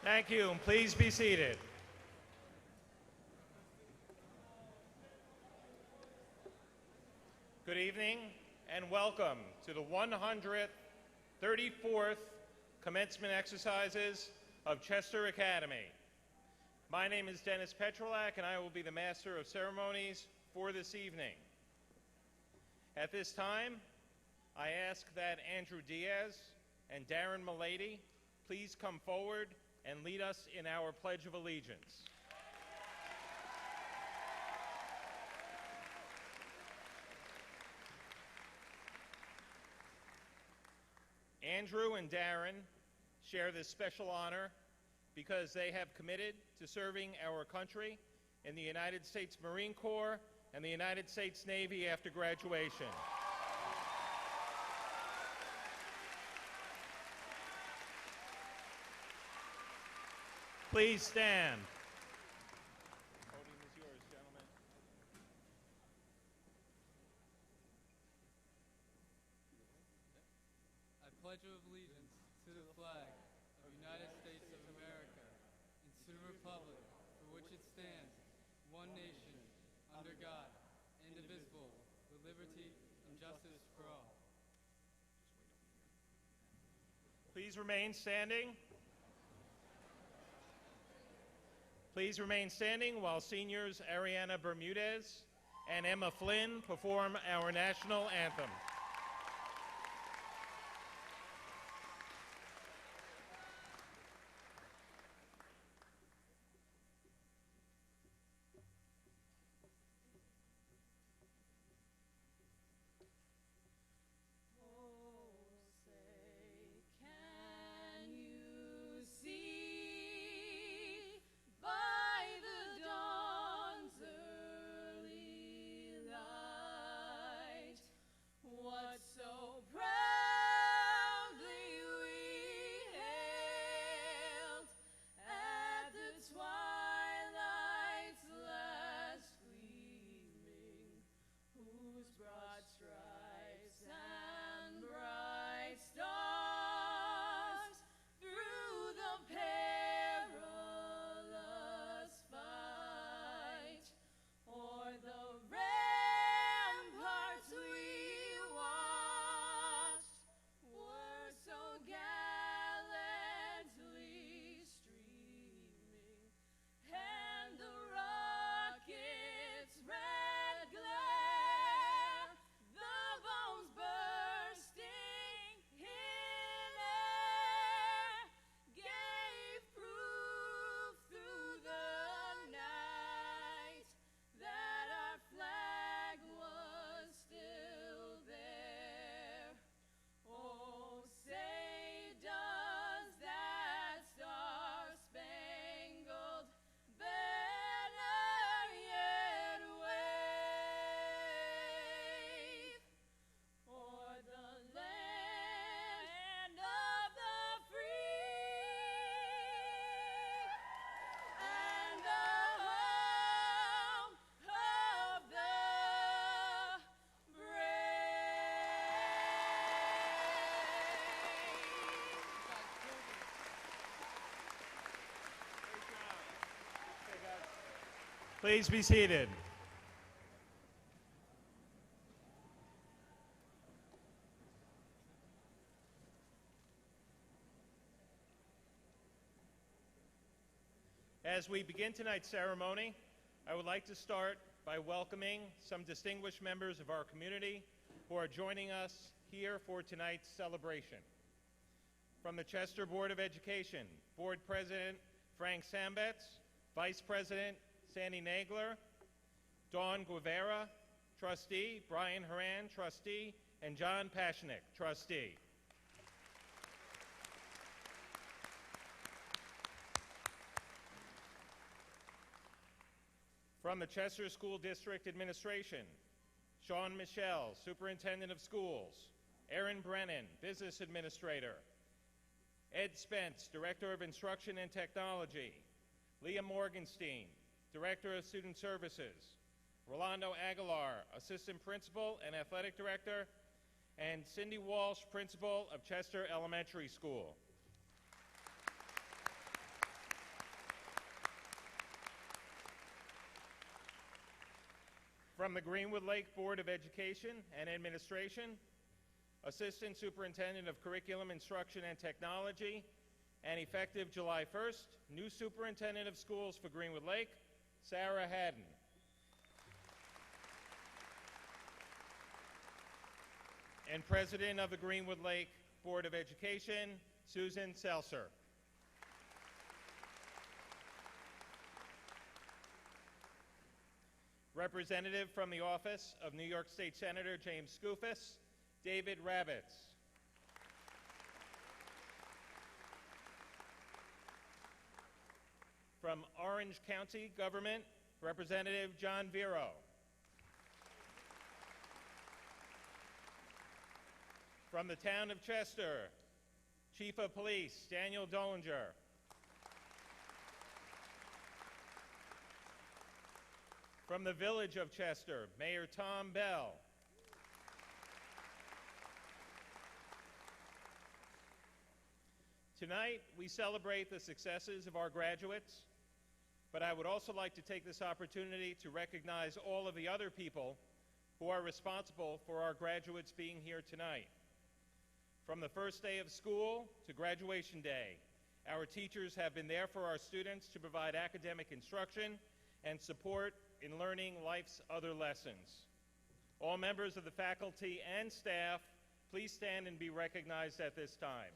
Thank you, and please be seated. Good evening, and welcome to the 134th commencement exercises of Chester Academy. My name is Dennis Petrolak, and I will be the Master of Ceremonies for this evening. At this time, I ask that Andrew Diaz and Darren Milady please come forward and lead us in our Pledge of Allegiance. Andrew and Darren share this special honor because they have committed to serving our country in the United States Marine Corps and the United States Navy after graduation. Please stand. The podium is yours, gentlemen. I pledge allegiance to the flag of the United States of America and to the republic for which it stands, one nation, under God, indivisible, with liberty and justice for all. Please remain standing. Please remain standing while seniors Ariana Bermudez and Emma Flynn perform our national anthem. Please be seated. As we begin tonight's ceremony, I would like to start by welcoming some distinguished members of our community who are joining us here for tonight's celebration. From the Chester Board of Education, Board President Frank Sambetz, Vice President Sandy Nagler, Dawn Guevara, Trustee, Brian Horan, Trustee, and John Pashnik, Trustee. From the Chester School District Administration, Sean Michelle, Superintendent of Schools, Erin Brennan, Business Administrator, Ed Spence, Director of Instruction and Technology, Leah Morgenstein, Director of Student Services, Rolando Aguilar, Assistant Principal and Athletic Director, and Sidney Walsh, Principal of Chester Elementary School. From the Greenwood Lake Board of Education and Administration, Assistant Superintendent of Curriculum, Instruction, and Technology, and effective July 1st, new Superintendent of Schools for Greenwood Lake, Sarah Haddon. And President of the Greenwood Lake Board of Education, Susan Seltzer. Representative from the Office of New York State Senator James Skoufis, David Rabbits. From Orange County Government, Representative John Vero. From the Town of Chester, Chief of Police Daniel Dollinger. From the Village of Chester, Mayor Tom Bell. Tonight, we celebrate the successes of our graduates, but I would also like to take this opportunity to recognize all of the other people who are responsible for our graduates being here tonight. From the first day of school to graduation day, our teachers have been there for our students to provide academic instruction and support in learning life's other lessons. All members of the faculty and staff, please stand and be recognized at this time.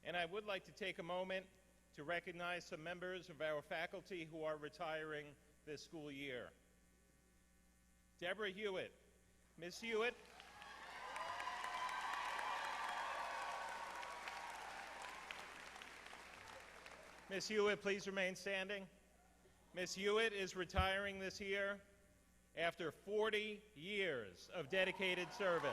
And I would like to take a moment to recognize some members of our faculty who are retiring this school year. Deborah Hewitt. Ms. Hewitt. Ms. Hewitt, please remain standing. Ms. Hewitt is retiring this year after 40 years of dedicated service.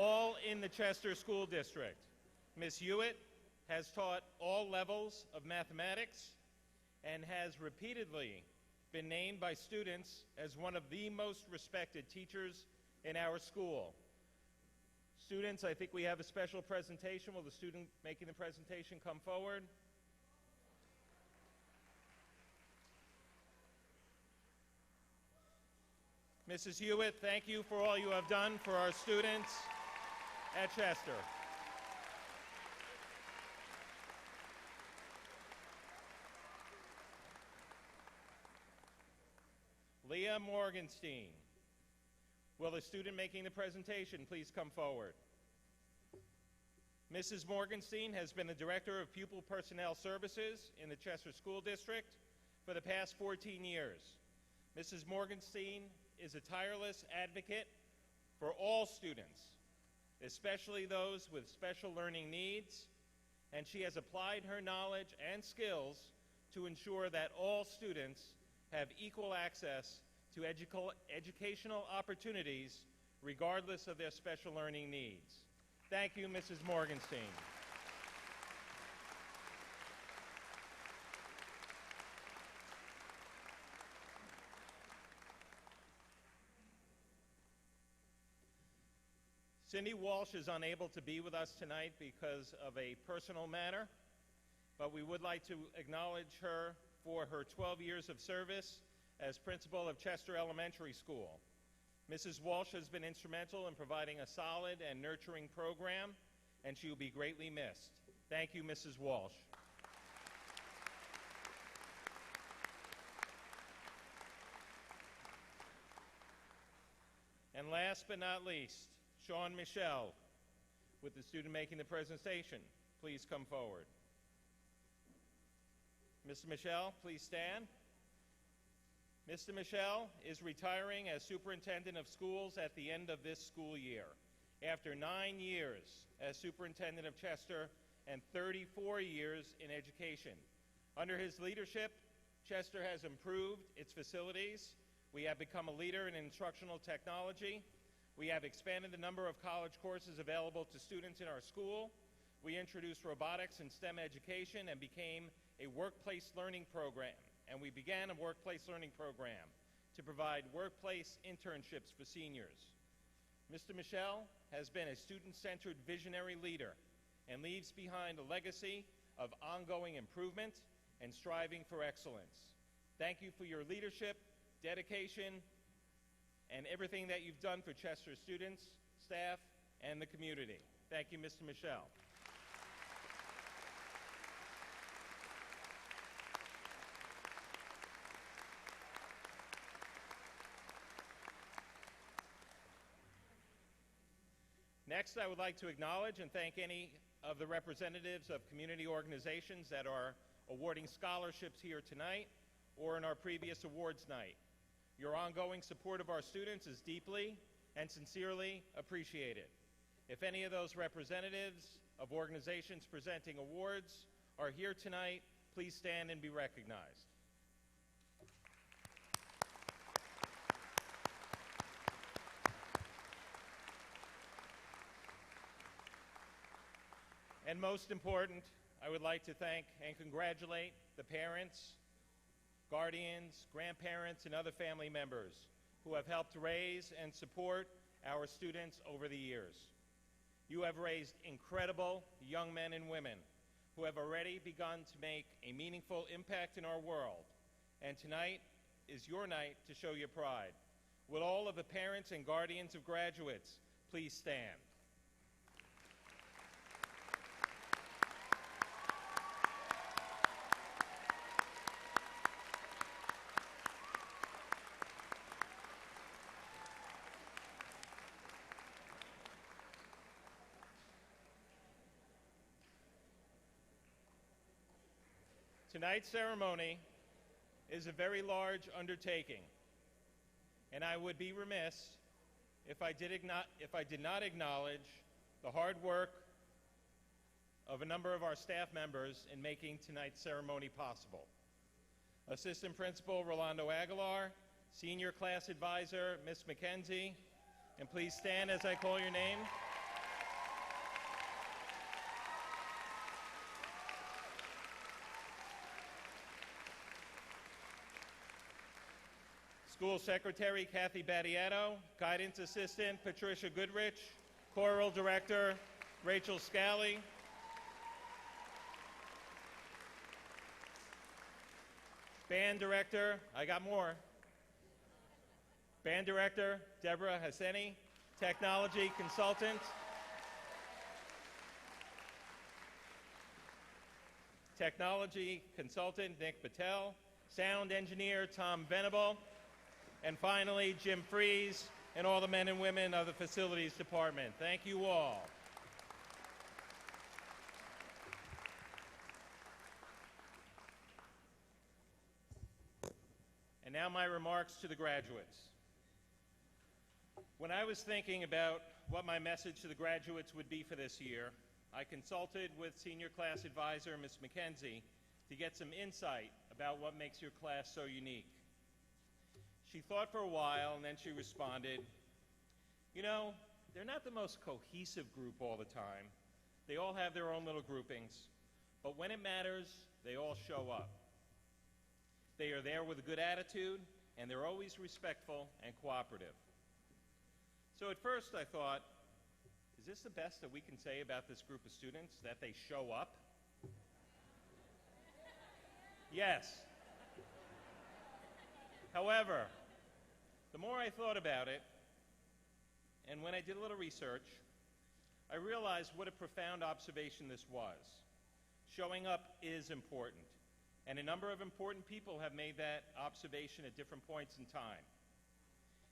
All in the Chester School District. Ms. Hewitt has taught all levels of mathematics and has repeatedly been named by students as one of the most respected teachers in our school. Students, I think we have a special presentation. Will the student making the presentation come forward? Mrs. Hewitt, thank you for all you have done for our students at Chester. Leah Morgenstein. Will the student making the presentation please come forward? Mrs. Morgenstein has been the Director of Pupil Personnel Services in the Chester School District for the past 14 years. Mrs. Morgenstein is a tireless advocate for all students, especially those with special learning needs, and she has applied her knowledge and skills to ensure that all students have equal access to educational opportunities regardless of their special learning needs. Thank you, Mrs. Morgenstein. Sidney Walsh is unable to be with us tonight because of a personal matter, but we would like to acknowledge her for her 12 years of service as principal of Chester Elementary School. Mrs. Walsh has been instrumental in providing a solid and nurturing program, and she will be greatly missed. Thank you, Mrs. Walsh. And last but not least, Sean Michelle, with the student making the presentation. Please come forward. Mr. Michelle, please stand. Mr. Michelle is retiring as Superintendent of Schools at the end of this school year, after 9 years as Superintendent of Chester and 34 years in education. Under his leadership, Chester has improved its facilities. We have become a leader in instructional technology. We have expanded the number of college courses available to students in our school. We introduced robotics and STEM education and became a workplace learning program. And we began a workplace learning program to provide workplace internships for seniors. Mr. Michel has been a student-centered visionary leader and leaves behind a legacy of ongoing improvement and striving for excellence. Thank you for your leadership, dedication, and everything that you've done for Chester students, staff, and the community. Thank you, Mr. Michel. Next, I would like to acknowledge and thank any of the representatives of community organizations that are awarding scholarships here tonight or in our previous awards night. Your ongoing support of our students is deeply and sincerely appreciated. If any of those representatives of organizations presenting awards are here tonight, please stand and be recognized. And most important, I would like to thank and congratulate the parents, guardians, grandparents, and other family members who have helped raise and support our students over the years. You have raised incredible young men and women who have already begun to make a meaningful impact in our world. And tonight is your night to show your pride. Will all of the parents and guardians of graduates please stand? Tonight's ceremony is a very large undertaking, and I would be remiss if I did not acknowledge the hard work of a number of our staff members in making tonight's ceremony possible. Assistant Principal Rolando Aguilar, Senior Class Advisor Ms. McKenzie, and please stand as I call your name. School Secretary Kathy Battiato, Guidance Assistant Patricia Goodrich, Choral Director Rachel Scally, Band Director, I got more, Band Director Deborah Hasseni, Technology Consultant, Nick Patel, Sound Engineer Tom Venable, and finally, Jim Fries and all the men and women of the Facilities Department. Thank you all. And now my remarks to the graduates. When I was thinking about what my message to the graduates would be for this year, I consulted with Senior Class Advisor Ms. McKenzie to get some insight about what makes your class so unique. She thought for a while, and then she responded, you know, they're not the most cohesive group all the time. They all have their own little groupings, but when it matters, they all show up. They are there with a good attitude, and they're always respectful and cooperative. So at first I thought, is this the best that we can say about this group of students, that they show up? Yes. However, the more I thought about it, and when I did a little research, I realized what a profound observation this was. Showing up is important, and a number of important people have made that observation at different points in time.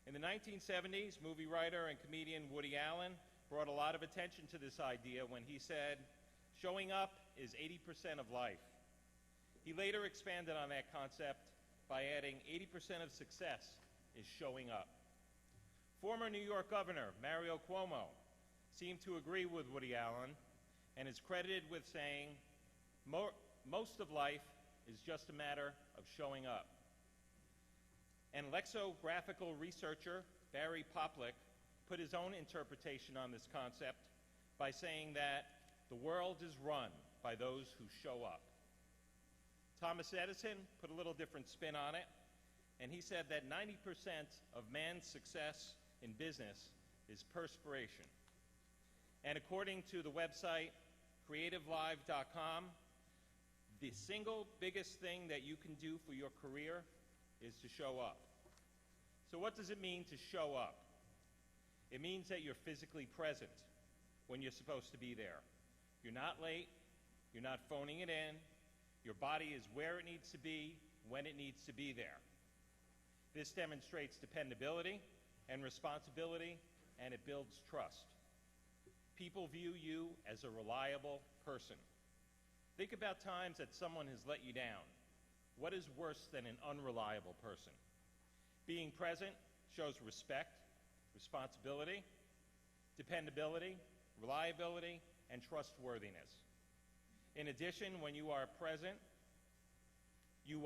In the 1970s, movie writer and comedian Woody Allen brought a lot of attention to this idea when he said, showing up is 80% of life. He later expanded on that concept by adding 80% of success is showing up. Former New York Governor Mario Cuomo seemed to agree with Woody Allen and is credited with saying, most of life is just a matter of showing up. And lexicographical researcher Barry Poplick put his own interpretation on this concept by saying that the world is run by those who show up. Thomas Edison put a little different spin on it, and he said that 90% of man's success in business is perspiration. And according to the website creativelive.com, the single biggest thing that you can do for your career is to show up. So what does it mean to show up? It means that you're physically present when you're supposed to be there. You're not late, you're not phoning it in, your body is where it needs to be, when it needs to be there. This demonstrates dependability and responsibility, and it builds trust. People view you as a reliable person. Think about times that someone has let you down. What is worse than an unreliable person? Being present shows respect, responsibility, dependability, reliability, and trustworthiness. In addition, when you are present, you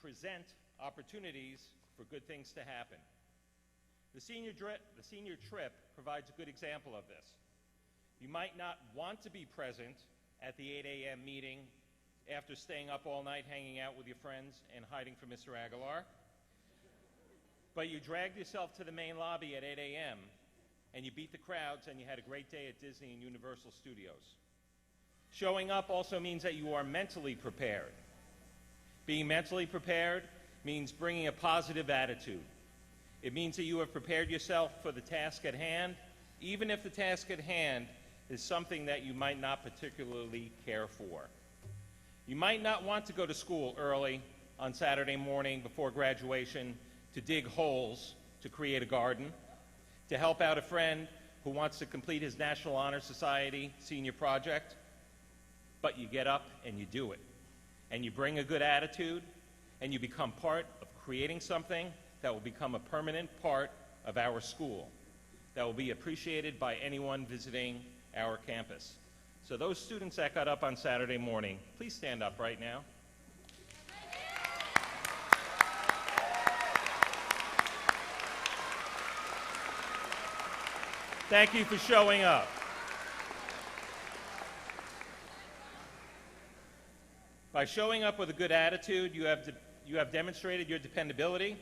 present opportunities for good things to happen. The senior trip provides a good example of this. You might not want to be present at the 8 a.m. meeting after staying up all night hanging out with your friends and hiding from Mr. Aguilar, but you dragged yourself to the main lobby at 8 a.m. and you beat the crowds and you had a great day at Disney and Universal Studios. Showing up also means that you are mentally prepared. Being mentally prepared means bringing a positive attitude. It means that you have prepared yourself for the task at hand, even if the task at hand is something that you might not particularly care for. You might not want to go to school early on Saturday morning before graduation to dig holes to create a garden, to help out a friend who wants to complete his National Honor Society senior project, but you get up and you do it. And you bring a good attitude, and you become part of creating something that will become a permanent part of our school, that will be appreciated by anyone visiting our campus. So those students that got up on Saturday morning, please stand up right now. Thank you for showing up. By showing up with a good attitude, you have demonstrated your dependability,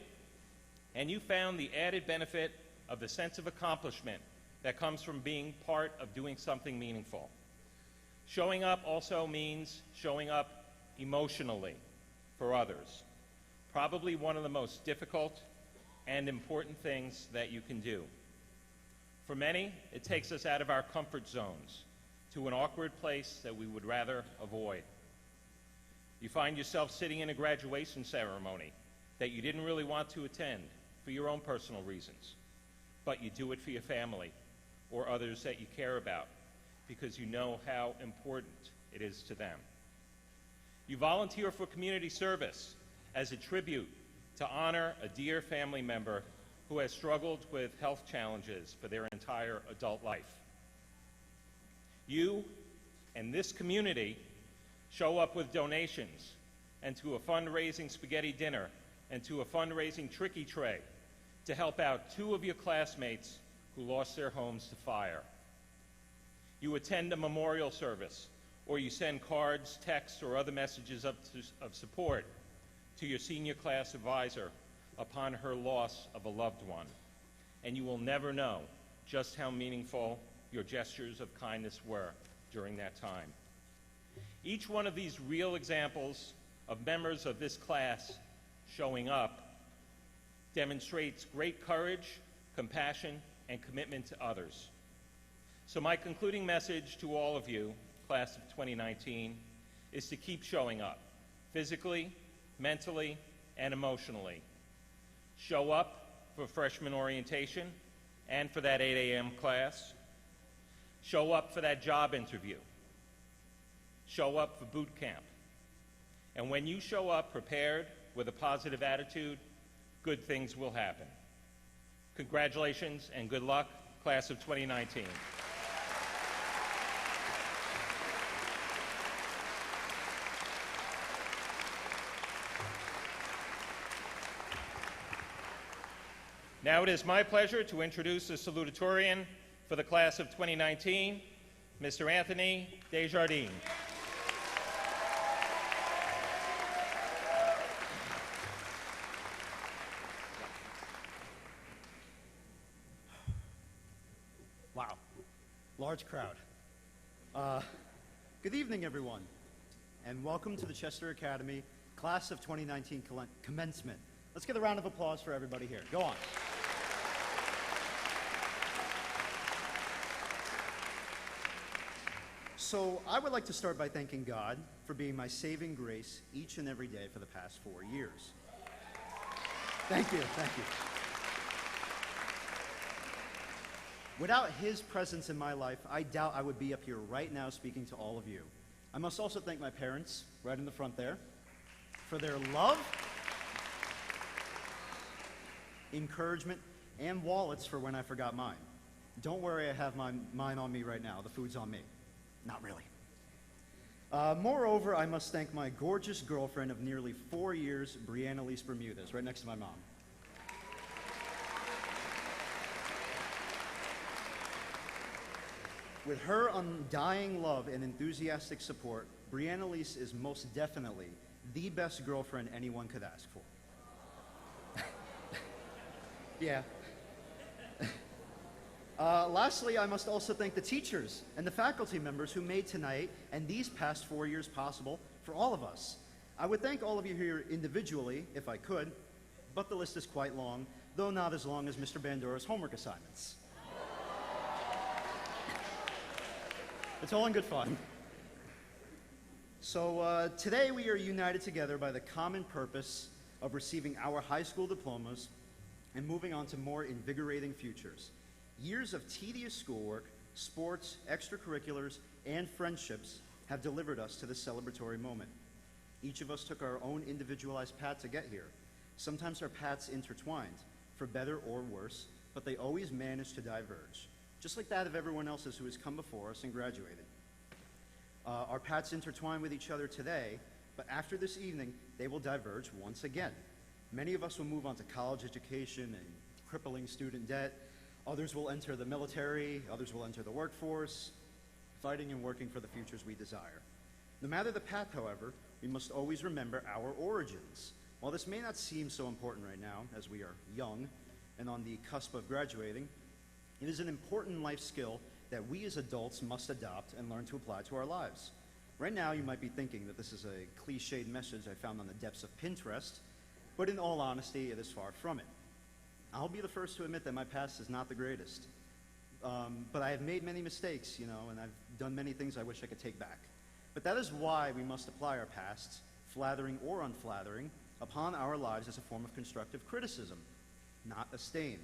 and you found the added benefit of the sense of accomplishment that comes from being part of doing something meaningful. Showing up also means showing up emotionally for others. Probably one of the most difficult and important things that you can do. For many, it takes us out of our comfort zones to an awkward place that we would rather avoid. You find yourself sitting in a graduation ceremony that you didn't really want to attend for your own personal reasons, but you do it for your family or others that you care about because you know how important it is to them. You volunteer for community service as a tribute to honor a dear family member who has struggled with health challenges for their entire adult life. You and this community show up with donations and to a fundraising spaghetti dinner and to a fundraising tricky tray to help out 2 of your classmates who lost their homes to fire. You attend a memorial service, or you send cards, texts, or other messages of support to your senior class advisor upon her loss of a loved one. And you will never know just how meaningful your gestures of kindness were during that time. Each one of these real examples of members of this class showing up demonstrates great courage, compassion, and commitment to others. So my concluding message to all of you, class of 2019, is to keep showing up, physically, mentally, and emotionally. Show up for freshman orientation and for that 8 a.m. class. Show up for that job interview. Show up for boot camp. And when you show up prepared with a positive attitude, good things will happen. Congratulations and good luck, class of 2019. Now it is my pleasure to introduce the salutatorian for the class of 2019, Mr. Anthony Desjardins. Wow, large crowd. Good evening, everyone, and welcome to the Chester Academy Class of 2019 commencement. Let's get a round of applause for everybody here. Go on. So I would like to start by thanking God for being my saving grace each and every day for the past 4 years. Thank you, thank you. Without his presence in my life, I doubt I would be up here right now speaking to all of you. I must also thank my parents, right in the front there, for their love, encouragement, and wallets for when I forgot mine. Don't worry, I have mine on me right now. The food's on me. Not really. Moreover, I must thank my gorgeous girlfriend of nearly 4 years, Brianna Lise Bermudez, right next to my mom. With her undying love and enthusiastic support, Brianna Lise is most definitely the best girlfriend anyone could ask for. Yeah. Lastly, I must also thank the teachers and the faculty members who made tonight and these past 4 years possible for all of us. I would thank all of you here individually, if I could, but the list is quite long, though not as long as Mr. Bandora's homework assignments. It's all in good fun. So today we are united together by the common purpose of receiving our high school diplomas and moving on to more invigorating futures. Years of tedious schoolwork, sports, extracurriculars, and friendships have delivered us to this celebratory moment. Each of us took our own individualized path to get here. Sometimes our paths intertwined, for better or worse, but they always managed to diverge, just like that of everyone else's who has come before us and graduated. Our paths intertwine with each other today, but after this evening, they will diverge once again. Many of us will move on to college education and crippling student debt. Others will enter the military, others will enter the workforce, fighting and working for the futures we desire. No matter the path, however, we must always remember our origins. While this may not seem so important right now, as we are young and on the cusp of graduating, it is an important life skill that we as adults must adopt and learn to apply to our lives. Right now, you might be thinking that this is a cliched message I found on the depths of Pinterest, but in all honesty, it is far from it. I'll be the first to admit that my past is not the greatest. But I have made many mistakes, and I've done many things I wish I could take back. But that is why we must apply our pasts, flattering or unflattering, upon our lives as a form of constructive criticism, not a stain.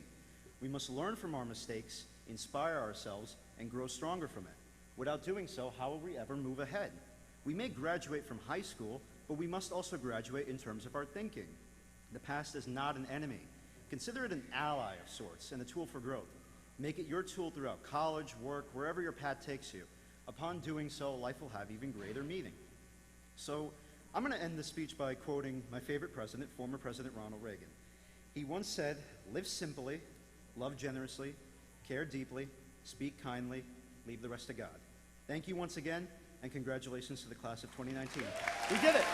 We must learn from our mistakes, inspire ourselves, and grow stronger from it. Without doing so, how will we ever move ahead? We may graduate from high school, but we must also graduate in terms of our thinking. The past is not an enemy. Consider it an ally of sorts and a tool for growth. Make it your tool throughout college, work, wherever your path takes you. Upon doing so, life will have even greater meaning. So I'm going to end this speech by quoting my favorite president, former President Ronald Reagan. He once said, "Live simply, love generously, care deeply, speak kindly, leave the rest to God." Thank you once again, and congratulations to the class of 2019. We did it!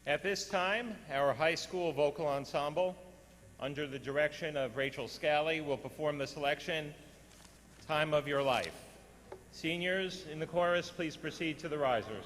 At this time, our high school vocal ensemble, under the direction of Rachel Scally, will perform the selection, "Time of Your Life." Seniors in the chorus, please proceed to the risers.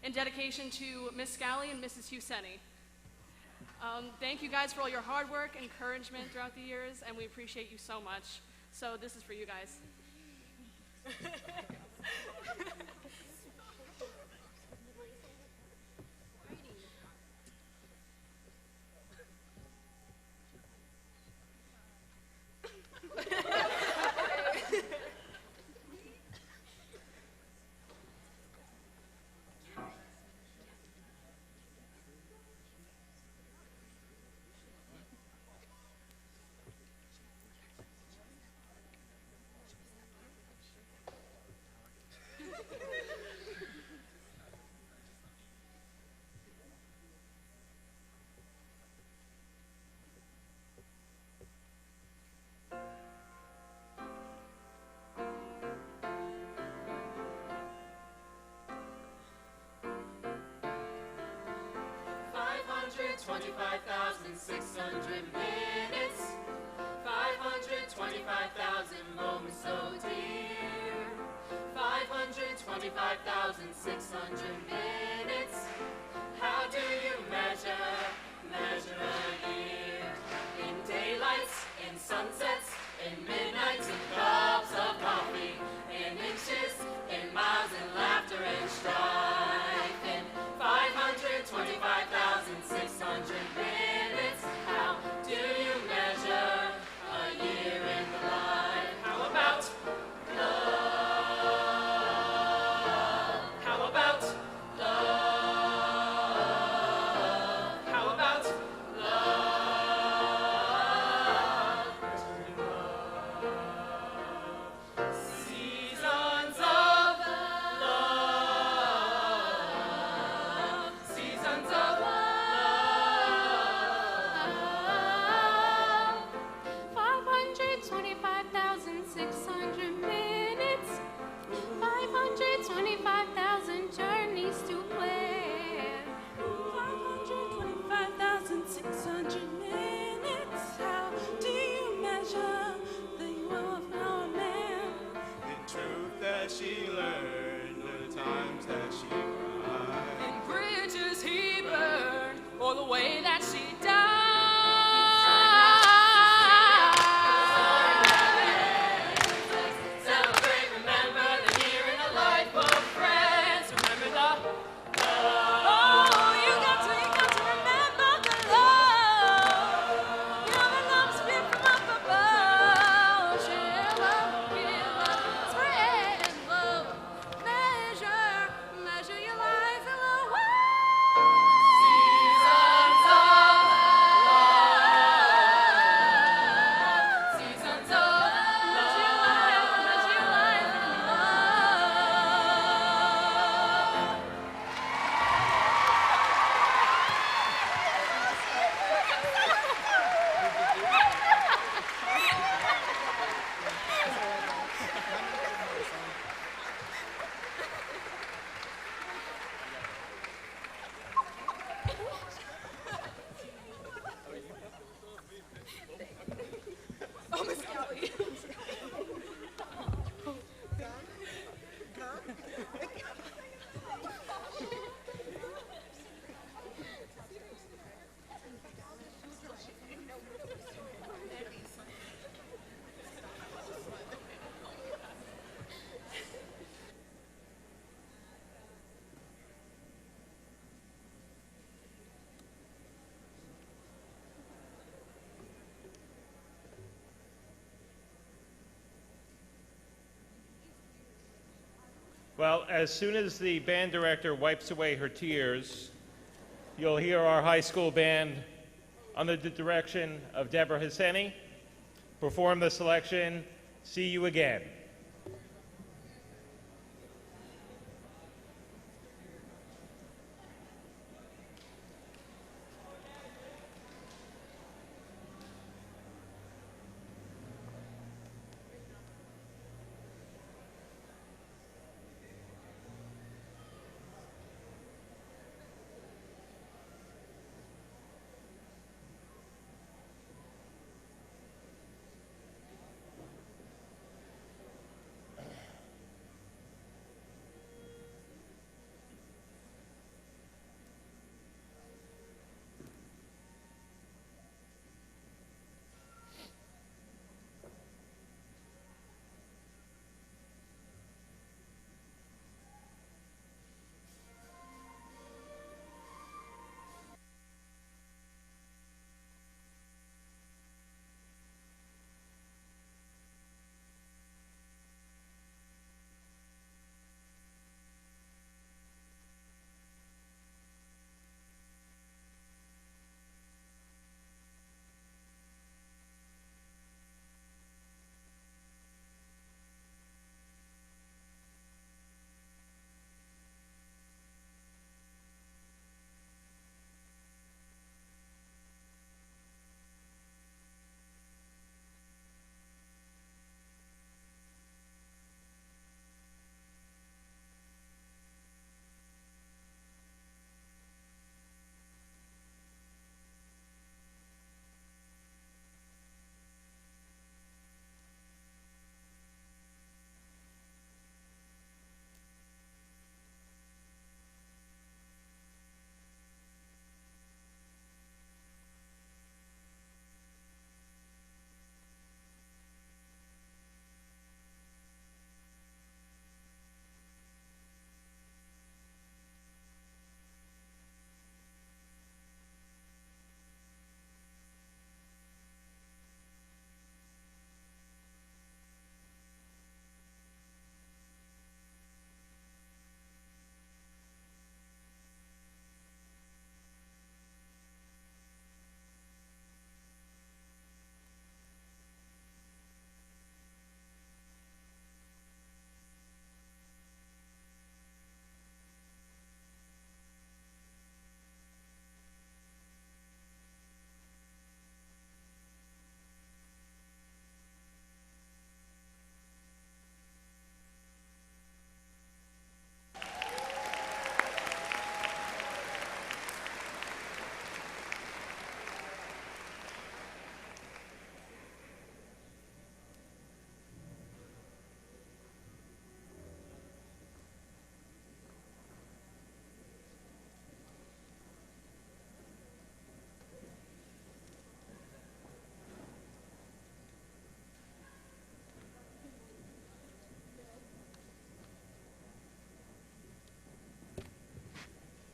in dedication to Miss Scally and Mrs. Huseni. Thank you guys for all your hard work, encouragement throughout the years, and we appreciate you so much. So this is for you guys. 25,600 minutes, 525,000 moments so dear, 525,600 minutes. How do you measure a year? In daylights, in sunsets, in midnights, in cups of coffee, in inches, in miles, in laughter and strife, in 525,600 minutes. How do you measure a year in the life? How about love? How about love? How about love? Seasons of love. Seasons of love. 525,600 minutes, 525,000 journeys to plan. 525,600 minutes. How do you measure the love of our man? The truth that she learned, the times that she cried. And bridges he burned, or the way that she died. Celebrate, remember the year in the life of friends. Remember the love. Oh, you got to remember the love. You know the love's been from up above. Share love, give love, spread love. Measure your lives in love. Seasons of love. Seasons of Measure your lives in love. Oh, Miss Scally. Well, as soon as the band director wipes away her tears, you'll hear our high school band, under the direction of Deborah Hewitt, perform the selection, "See You Again."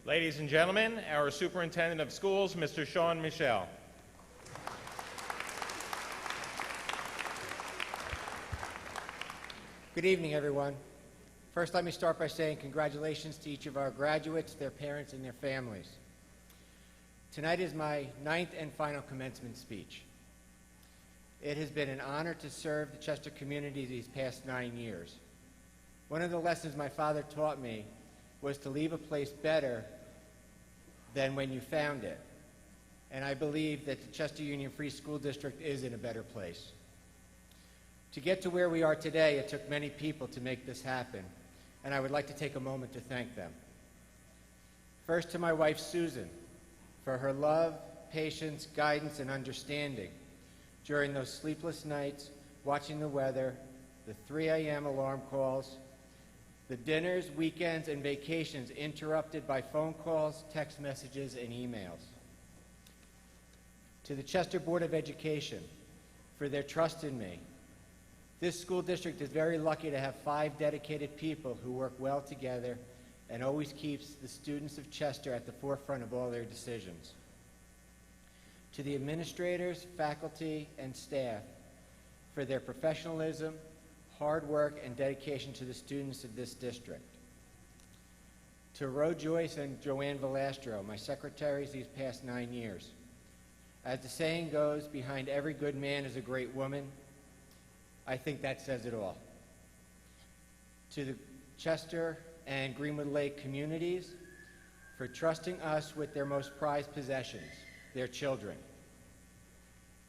Ladies and gentlemen, our Superintendent of Schools, Mr. Sean Michel. Good evening, everyone. First, let me start by saying congratulations to each of our graduates, their parents, and their families. Tonight is my 9th and final commencement speech. It has been an honor to serve the Chester community these past 9 years. One of the lessons my father taught me was to leave a place better than when you found it. And I believe that the Chester Union Free School District is in a better place. To get to where we are today, it took many people to make this happen, and I would like to take a moment to thank them. First, to my wife, Susan, for her love, patience, guidance, and understanding during those sleepless nights, watching the weather, the 3 a.m. alarm calls, the dinners, weekends, and vacations interrupted by phone calls, text messages, and emails. To the Chester Board of Education, for their trust in me. This school district is very lucky to have 5 dedicated people who work well together and always keeps the students of Chester at the forefront of all their decisions. To the administrators, faculty, and staff for their professionalism, hard work, and dedication to the students of this district. To Ro Joyce and Joanne Velastro, my secretaries these past 9 years. As the saying goes, behind every good man is a great woman. I think that says it all. To the Chester and Greenwood Lake communities for trusting us with their most prized possessions, their children,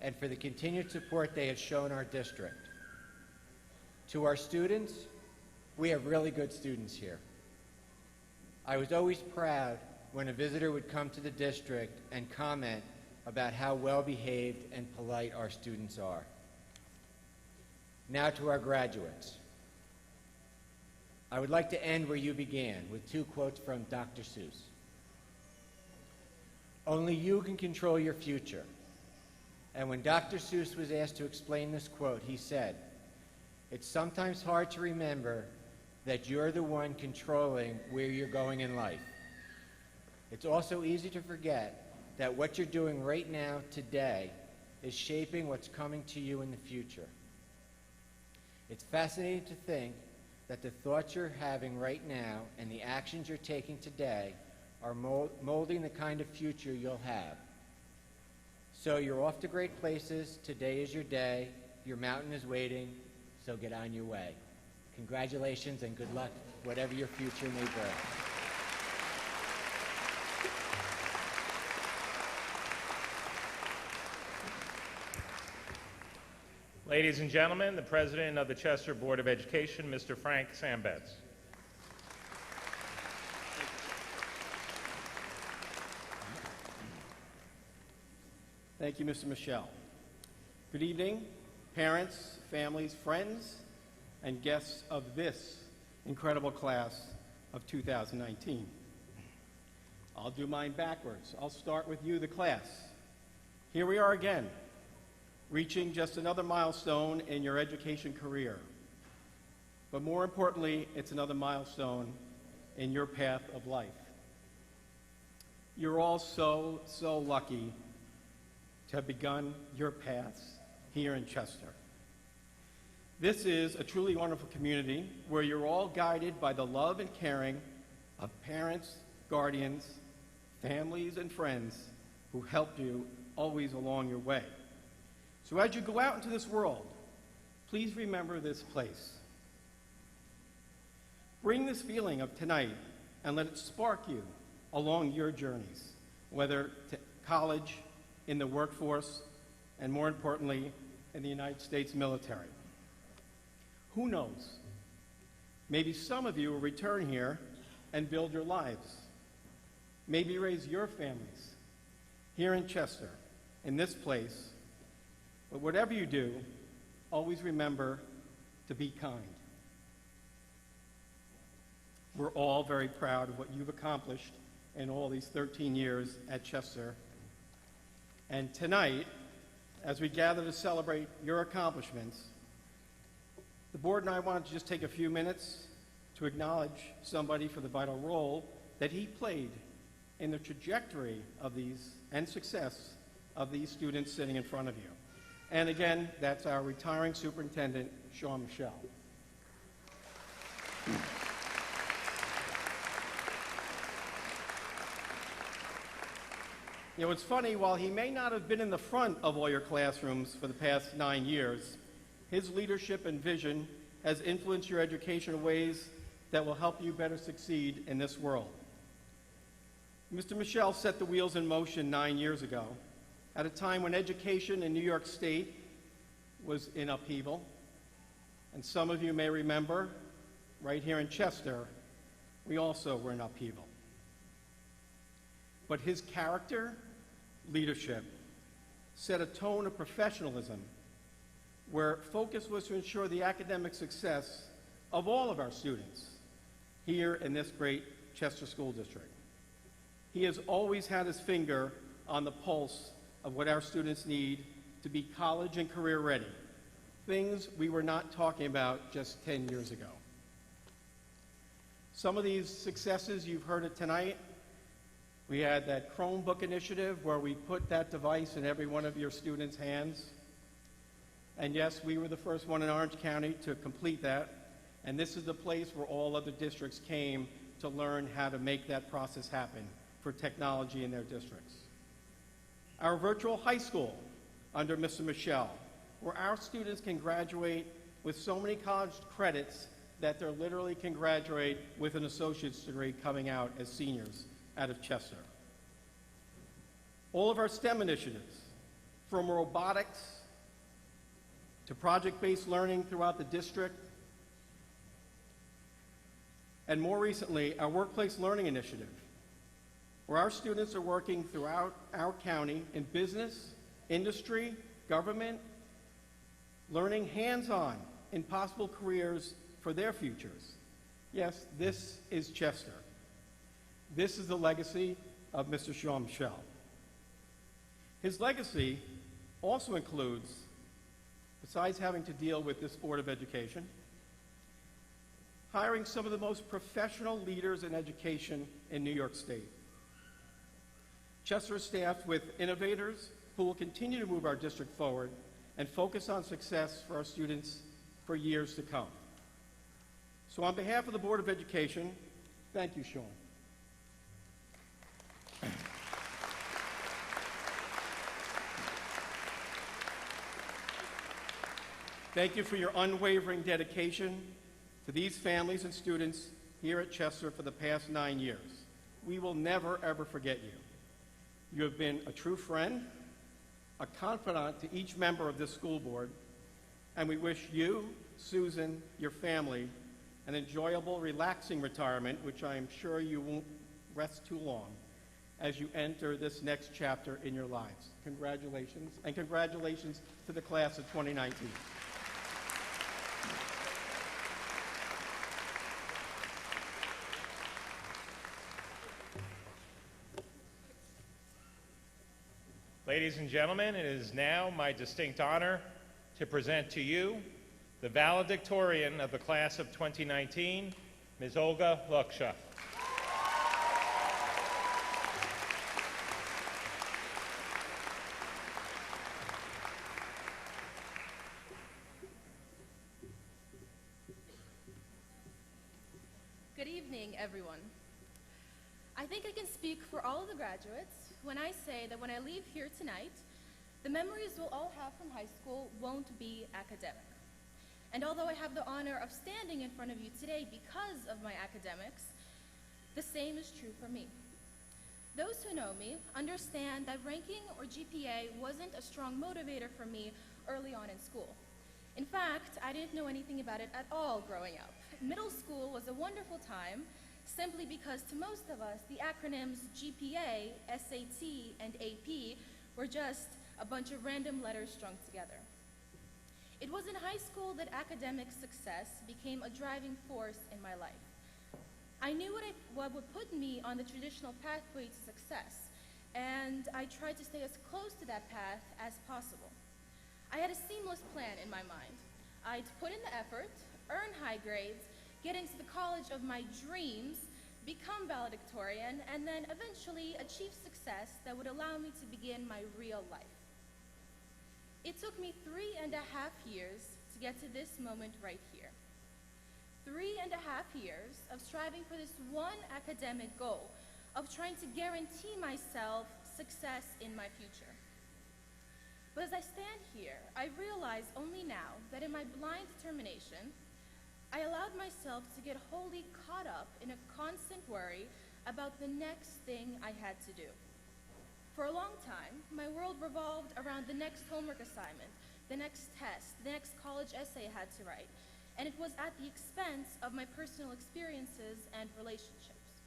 and for the continued support they have shown our district. To our students, we have really good students here. I was always proud when a visitor would come to the district and comment about how well-behaved and polite our students are. Now to our graduates. I would like to end where you began, with 2 quotes from Dr. Seuss. Only you can control your future. And when Dr. Seuss was asked to explain this quote, he said, "It's sometimes hard to remember that you're the one controlling where you're going in life. It's also easy to forget that what you're doing right now, today, is shaping what's coming to you in the future. It's fascinating to think that the thoughts you're having right now and the actions you're taking today are molding the kind of future you'll have. So you're off to great places. Today is your day. Your mountain is waiting, so get on your way. Congratulations and good luck, whatever your future may bring." Ladies and gentlemen, the President of the Chester Board of Education, Mr. Frank Sambetz. Thank you, Mr. Michel. Good evening, parents, families, friends, and guests of this incredible class of 2019. I'll do mine backwards. I'll start with you, the class. Here we are again, reaching just another milestone in your education career. But more importantly, it's another milestone in your path of life. You're all so lucky to have begun your paths here in Chester. This is a truly wonderful community where you're all guided by the love and caring of parents, guardians, families, and friends who helped you always along your way. So as you go out into this world, please remember this place. Bring this feeling of tonight and let it spark you along your journeys, whether to college, in the workforce, and more importantly, in the United States military. Who knows? Maybe some of you will return here and build your lives. Maybe raise your families here in Chester, in this place. But whatever you do, always remember to be kind. We're all very proud of what you've accomplished in all these 13 years at Chester. And tonight, as we gather to celebrate your accomplishments, the board and I wanted to just take a few minutes to acknowledge somebody for the vital role that he played in the trajectory of these and success of these students sitting in front of you. And again, that's our retiring superintendent, Sean Michelle. You know, it's funny, while he may not have been in the front of all your classrooms for the past 9 years, his leadership and vision has influenced your education in ways that will help you better succeed in this world. Mr. Michelle set the wheels in motion 9 years ago, at a time when education in New York State was in upheaval. And some of you may remember, right here in Chester, we also were in upheaval. But his character, leadership, set a tone of professionalism where focus was to ensure the academic success of all of our students here in this great Chester School District. He has always had his finger on the pulse of what our students need to be college and career ready, things we were not talking about just 10 years ago. Some of these successes, you've heard it tonight. We had that Chromebook Initiative where we put that device in every one of your students' hands. And yes, we were the first one in Orange County to complete that. And this is the place where all other districts came to learn how to make that process happen for technology in their districts. Our virtual high school under Mr. Michelle, where our students can graduate with so many college credits that they literally can graduate with an associate's degree coming out as seniors out of Chester. All of our STEM initiatives, from robotics to project-based learning throughout the district, and more recently, our Workplace Learning Initiative, where our students are working throughout our county in business, industry, government, learning hands-on in possible careers for their futures. Yes, this is Chester. This is the legacy of Mr. Sean Michelle. His legacy also includes, besides having to deal with this Board of Education, hiring some of the most professional leaders in education in New York State. Chester is staffed with innovators who will continue to move our district forward and focus on success for our students for years to come. So on behalf of the Board of Education, thank you, Sean. Thank you for your unwavering dedication to these families and students here at Chester for the past 9 years. We will never, ever forget you. You have been a true friend, a confidant to each member of this school board, and we wish you, Susan, your family, an enjoyable, relaxing retirement, which I am sure you won't rest too long, as you enter this next chapter in your lives. Congratulations, and congratulations to the class of 2019. Ladies and gentlemen, it is now my distinct honor to present to you the valedictorian of the class of 2019, Ms. Olga Luksha. Good evening, everyone. I think I can speak for all of the graduates when I say that when I leave here tonight, the memories we'll all have from high school won't be academic. And although I have the honor of standing in front of you today because of my academics, the same is true for me. Those who know me understand that ranking or GPA wasn't a strong motivator for me early on in school. In fact, I didn't know anything about it at all growing up. Middle school was a wonderful time simply because to most of us, the acronyms GPA, SAT, and AP were just a bunch of random letters strung together. It was in high school that academic success became a driving force in my life. I knew what would put me on the traditional pathway to success, and I tried to stay as close to that path as possible. I had a seamless plan in my mind. I'd put in the effort, earn high grades, get into the college of my dreams, become valedictorian, and then eventually achieve success that would allow me to begin my real life. It took me 3.5 years to get to this moment right here. 3.5 years of striving for this one academic goal, of trying to guarantee myself success in my future. But as I stand here, I realize only now that in my blind determination, I allowed myself to get wholly caught up in a constant worry about the next thing I had to do. For a long time, my world revolved around the next homework assignment, the next test, the next college essay I had to write, and it was at the expense of my personal experiences and relationships.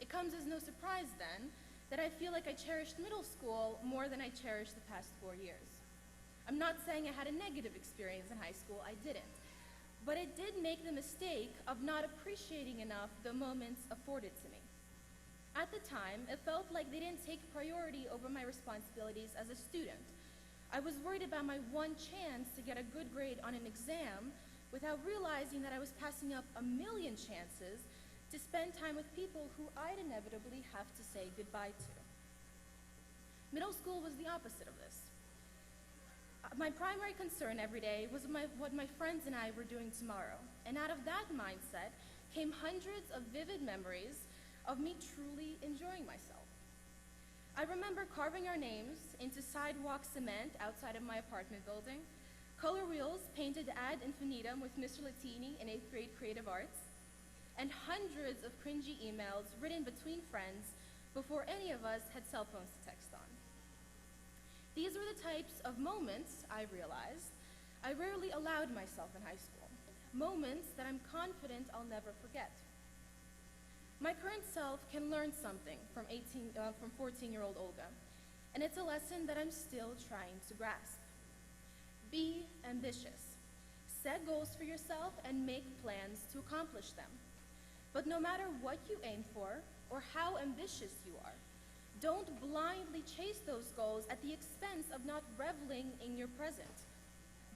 It comes as no surprise then that I feel like I cherished middle school more than I cherished the past 4 years. I'm not saying I had a negative experience in high school, I didn't. But I did make the mistake of not appreciating enough the moments afforded to me. At the time, it felt like they didn't take priority over my responsibilities as a student. I was worried about my one chance to get a good grade on an exam without realizing that I was passing up a million chances to spend time with people who I'd inevitably have to say goodbye to. Middle school was the opposite of this. My primary concern every day was what my friends and I were doing tomorrow, and out of that mindset came hundreds of vivid memories of me truly enjoying myself. I remember carving our names into sidewalk cement outside of my apartment building, color wheels painted ad infinitum with Mr. Latini in 8th grade creative arts, and hundreds of cringy emails written between friends before any of us had cell phones to text on. These were the types of moments, I realized, I rarely allowed myself in high school. Moments that I'm confident I'll never forget. My current self can learn something from 14-year-old Olga, and it's a lesson that I'm still trying to grasp. Be ambitious. Set goals for yourself and make plans to accomplish them. But no matter what you aim for or how ambitious you are, don't blindly chase those goals at the expense of not reveling in your present.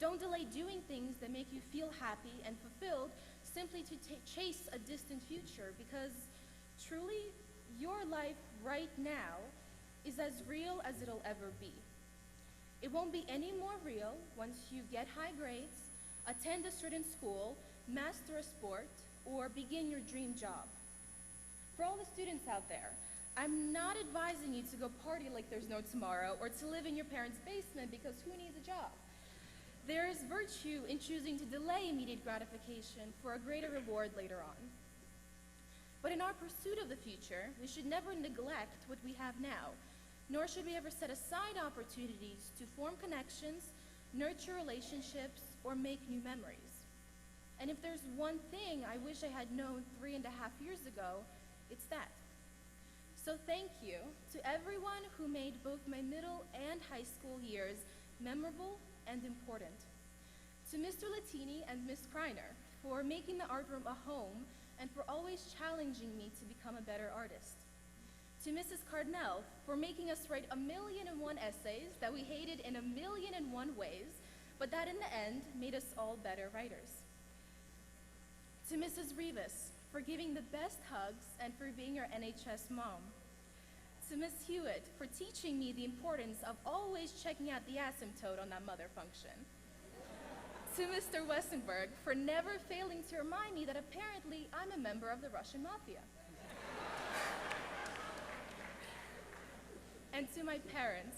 Don't delay doing things that make you feel happy and fulfilled simply to chase a distant future, because truly, your life right now is as real as it'll ever be. It won't be any more real once you get high grades, attend a certain school, master a sport, or begin your dream job. For all the students out there, I'm not advising you to go party like there's no tomorrow or to live in your parents' basement, because who needs a job? There is virtue in choosing to delay immediate gratification for a greater reward later on. But in our pursuit of the future, we should never neglect what we have now, nor should we ever set aside opportunities to form connections, nurture relationships, or make new memories. And if there's one thing I wish I had known 3.5 years ago, it's that. So thank you to everyone who made both my middle and high school years memorable and important. To Mr. Latini and Ms. Kreiner for making the art room a home and for always challenging me to become a better artist. To Mrs. Cardinal for making us write 1,000,001 essays that we hated in 1,000,001 ways, but that in the end made us all better writers. To Mrs. Rivas for giving the best hugs and for being our NHS mom. To Ms. Hewitt for teaching me the importance of always checking out the asymptote on that mother function. To Mr. Westenberg for never failing to remind me that apparently I'm a member of the Russian mafia. And to my parents,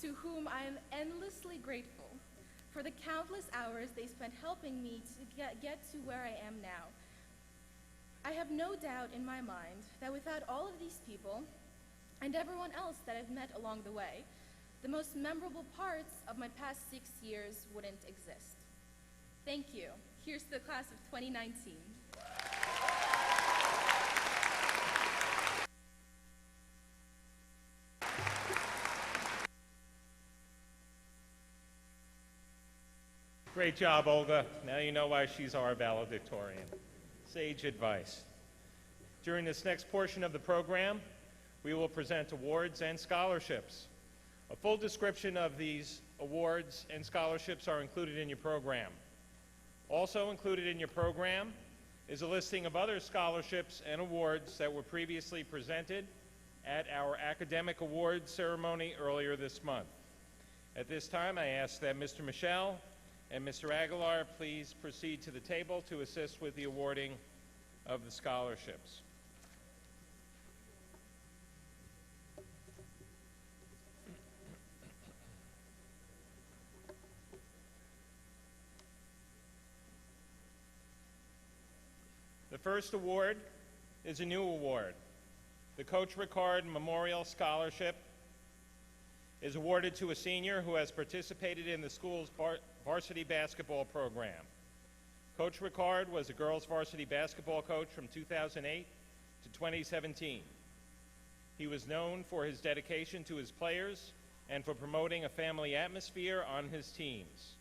to whom I am endlessly grateful for the countless hours they spent helping me to get to where I am now. I have no doubt in my mind that without all of these people and everyone else that I've met along the way, the most memorable parts of my past 6 years wouldn't exist. Thank you. Here's to the class of 2019. Great job, Olga. Now you know why she's our valedictorian. Sage advice. During this next portion of the program, we will present awards and scholarships. A full description of these awards and scholarships are included in your program. Also included in your program is a listing of other scholarships and awards that were previously presented at our academic awards ceremony earlier this month. At this time, I ask that Mr. Michel and Mr. Aguilar please proceed to the table to assist with the awarding of the scholarships. The first award is a new award. The Coach Ricard Memorial Scholarship is awarded to a senior who has participated in the school's varsity basketball program. Coach Ricard was a girls' varsity basketball coach from 2008 to 2017. He was known for his dedication to his players and for promoting a family atmosphere on his teams.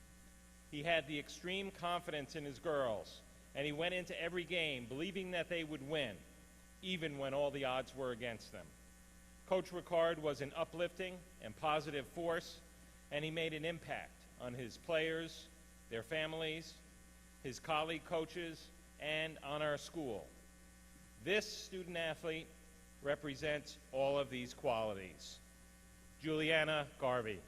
He had the extreme confidence in his girls, and he went into every game believing that they would win, even when all the odds were against them. Coach Ricard was an uplifting and positive force, and he made an impact on his players, their families, his colleague coaches, and on our school. This student athlete represents all of these qualities. Juliana Garvey.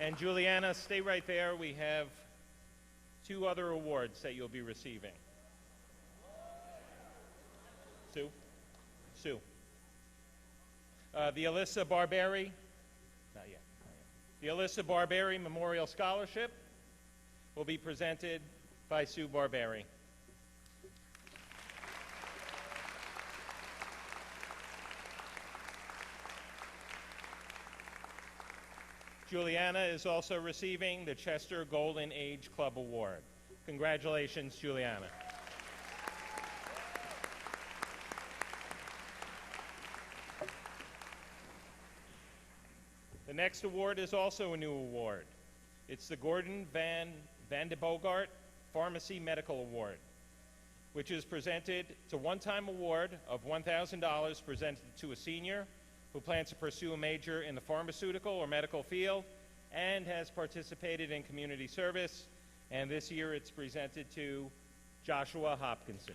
And Juliana, stay right there. We have two other awards that you'll be receiving. Sue? Sue. The Alyssa Barberi, not yet. The Alyssa Barberi Memorial Scholarship will be presented by Sue Barberi. Juliana is also receiving the Chester Golden Age Club Award. Congratulations, Juliana. The next award is also a new award. It's the Gordon Van de Bogart Pharmacy Medical Award, which is presented. It's a one-time award of $1,000 presented to a senior who plans to pursue a major in the pharmaceutical or medical field and has participated in community service. And this year it's presented to Joshua Hopkinson.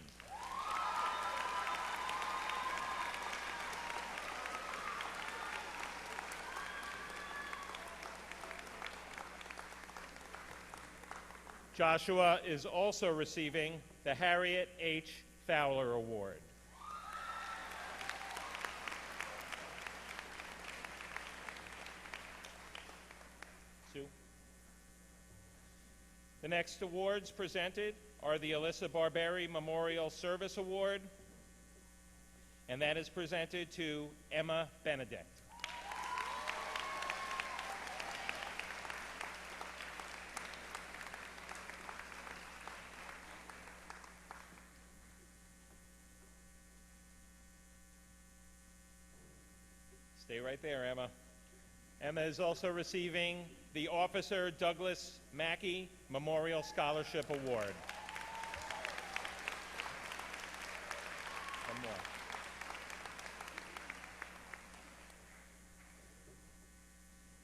Joshua is also receiving the Harriet H. Fowler Award. Sue? The next awards presented are the Alyssa Barberi Memorial Service Award, and that is presented to Emma Benedict. Stay right there, Emma. Emma is also receiving the Officer Douglas Mackey Memorial Scholarship Award. One more.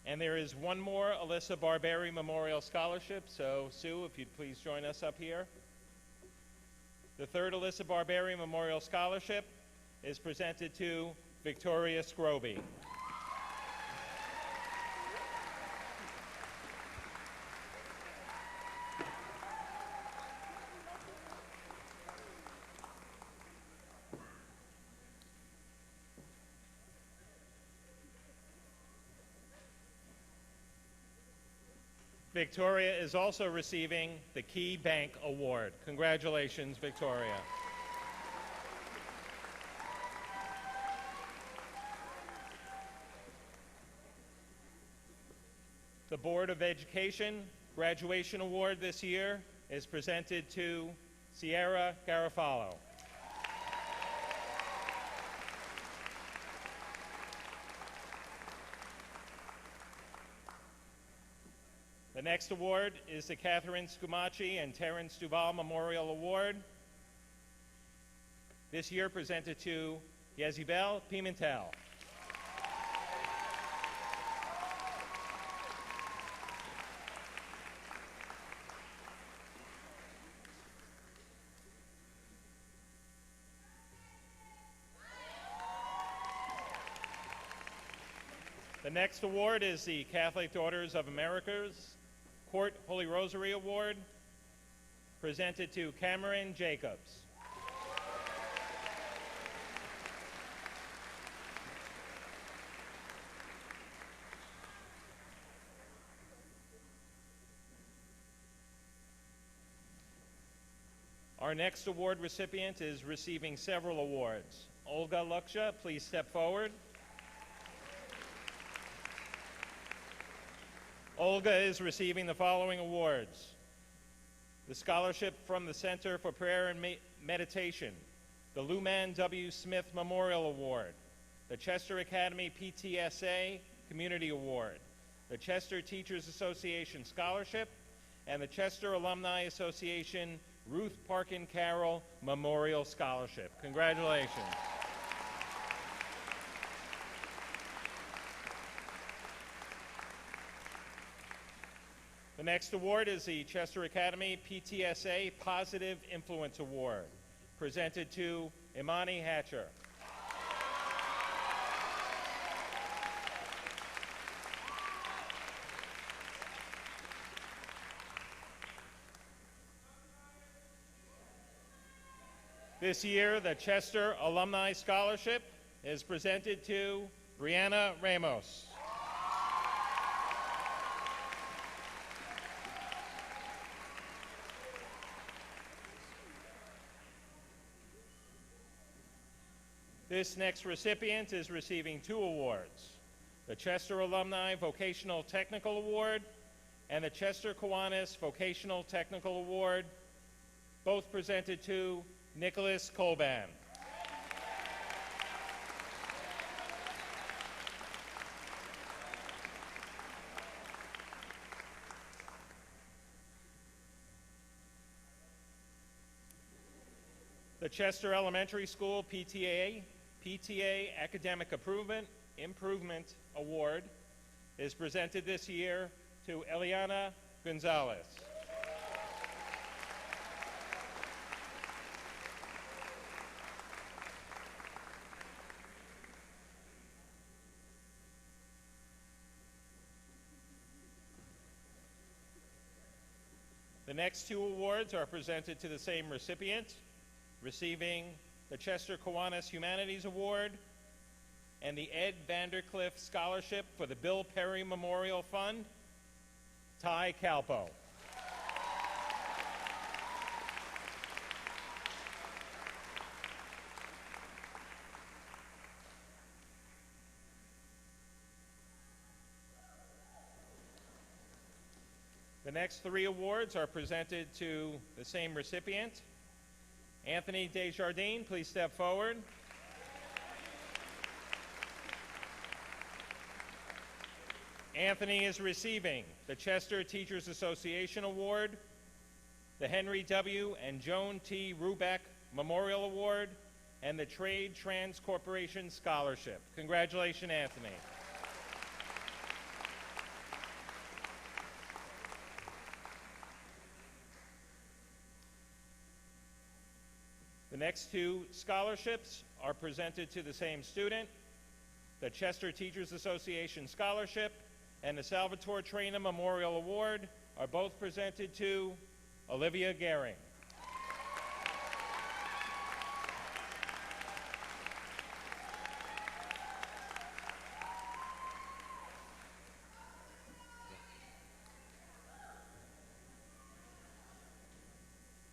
And there is one more Alyssa Barberi Memorial Scholarship, so Sue, if you'd please join us up here. The third Alyssa Barberi Memorial Scholarship is presented to Victoria Scroby. Victoria is also receiving the Key Bank Award. Congratulations, Victoria. The Board of Education Graduation Award this year is presented to Sierra Garofalo. The next award is the Catherine Scumaci and Terrence Duval Memorial Award. This year presented to Yezibel Pimentel. The next award is the Catholic Daughters of America's Court Holy Rosary Award, presented to Cameron Jacobs. Our next award recipient is receiving several awards. Olga Luksha, please step forward. Olga is receiving the following awards: the Scholarship from the Center for Prayer and Meditation, the Luman W. Smith Memorial Award, the Chester Academy Ptsa Community Award, the Chester Teachers Association Scholarship, and the Chester Alumni Association Ruth Parkin Carroll Memorial Scholarship. Congratulations. The next award is the Chester Academy Ptsa Positive Influence Award, presented to Imani Hatcher. This year, the Chester Alumni Scholarship is presented to Brianna Ramos. This next recipient is receiving 2 awards: the Chester Alumni Vocational Technical Award and the Chester Kiwanis Vocational Technical Award, both presented to Nicholas Colban. The Chester Elementary School PTA Academic Improvement Award is presented this year to Eliana Gonzalez. The next 2 awards are presented to the same recipient, receiving the Chester Kiwanis Humanities Award and the Ed Vandercliff Scholarship for the Bill Perry Memorial Fund, Ty Calpo. The next 3 awards are presented to the same recipient. Anthony Desjardins, please step forward. Anthony is receiving the Chester Teachers Association Award, the Henry W. and Joan T. Rubeck Memorial Award, and the Trade Trans Corporation Scholarship. Congratulations, Anthony. The next 2 scholarships are presented to the same student. The Chester Teachers Association Scholarship and the Salvatore Traina Memorial Award are both presented to Olivia Gehring.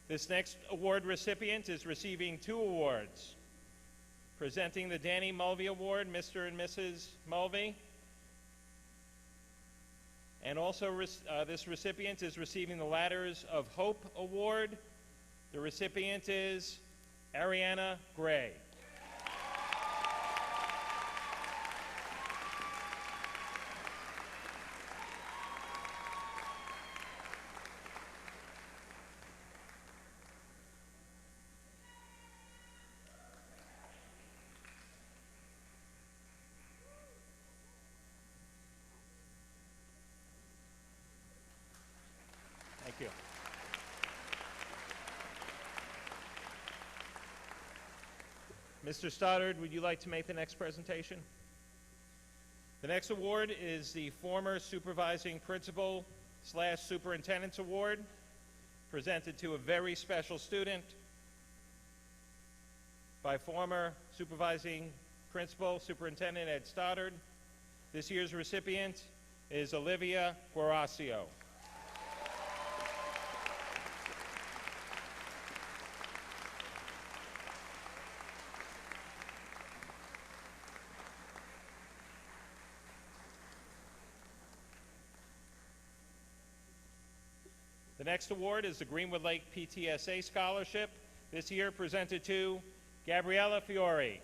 This next award recipient is receiving 2 awards. Presenting the Danny Mulvey Award, Mr. and Mrs. Mulvey. And also this recipient is receiving the Ladders of Hope Award. The recipient is Ariana Gray. Thank you. Mr. Stoddard, would you like to make the next presentation? The next award is the Former Supervising Principal / Superintendent's Award, presented to a very special student by former Supervising Principal Superintendent Ed Stoddard. This year's recipient is Olivia Guarasio. The next award is the Greenwood Lake PTSA Scholarship, this year presented to Gabriella Fiore.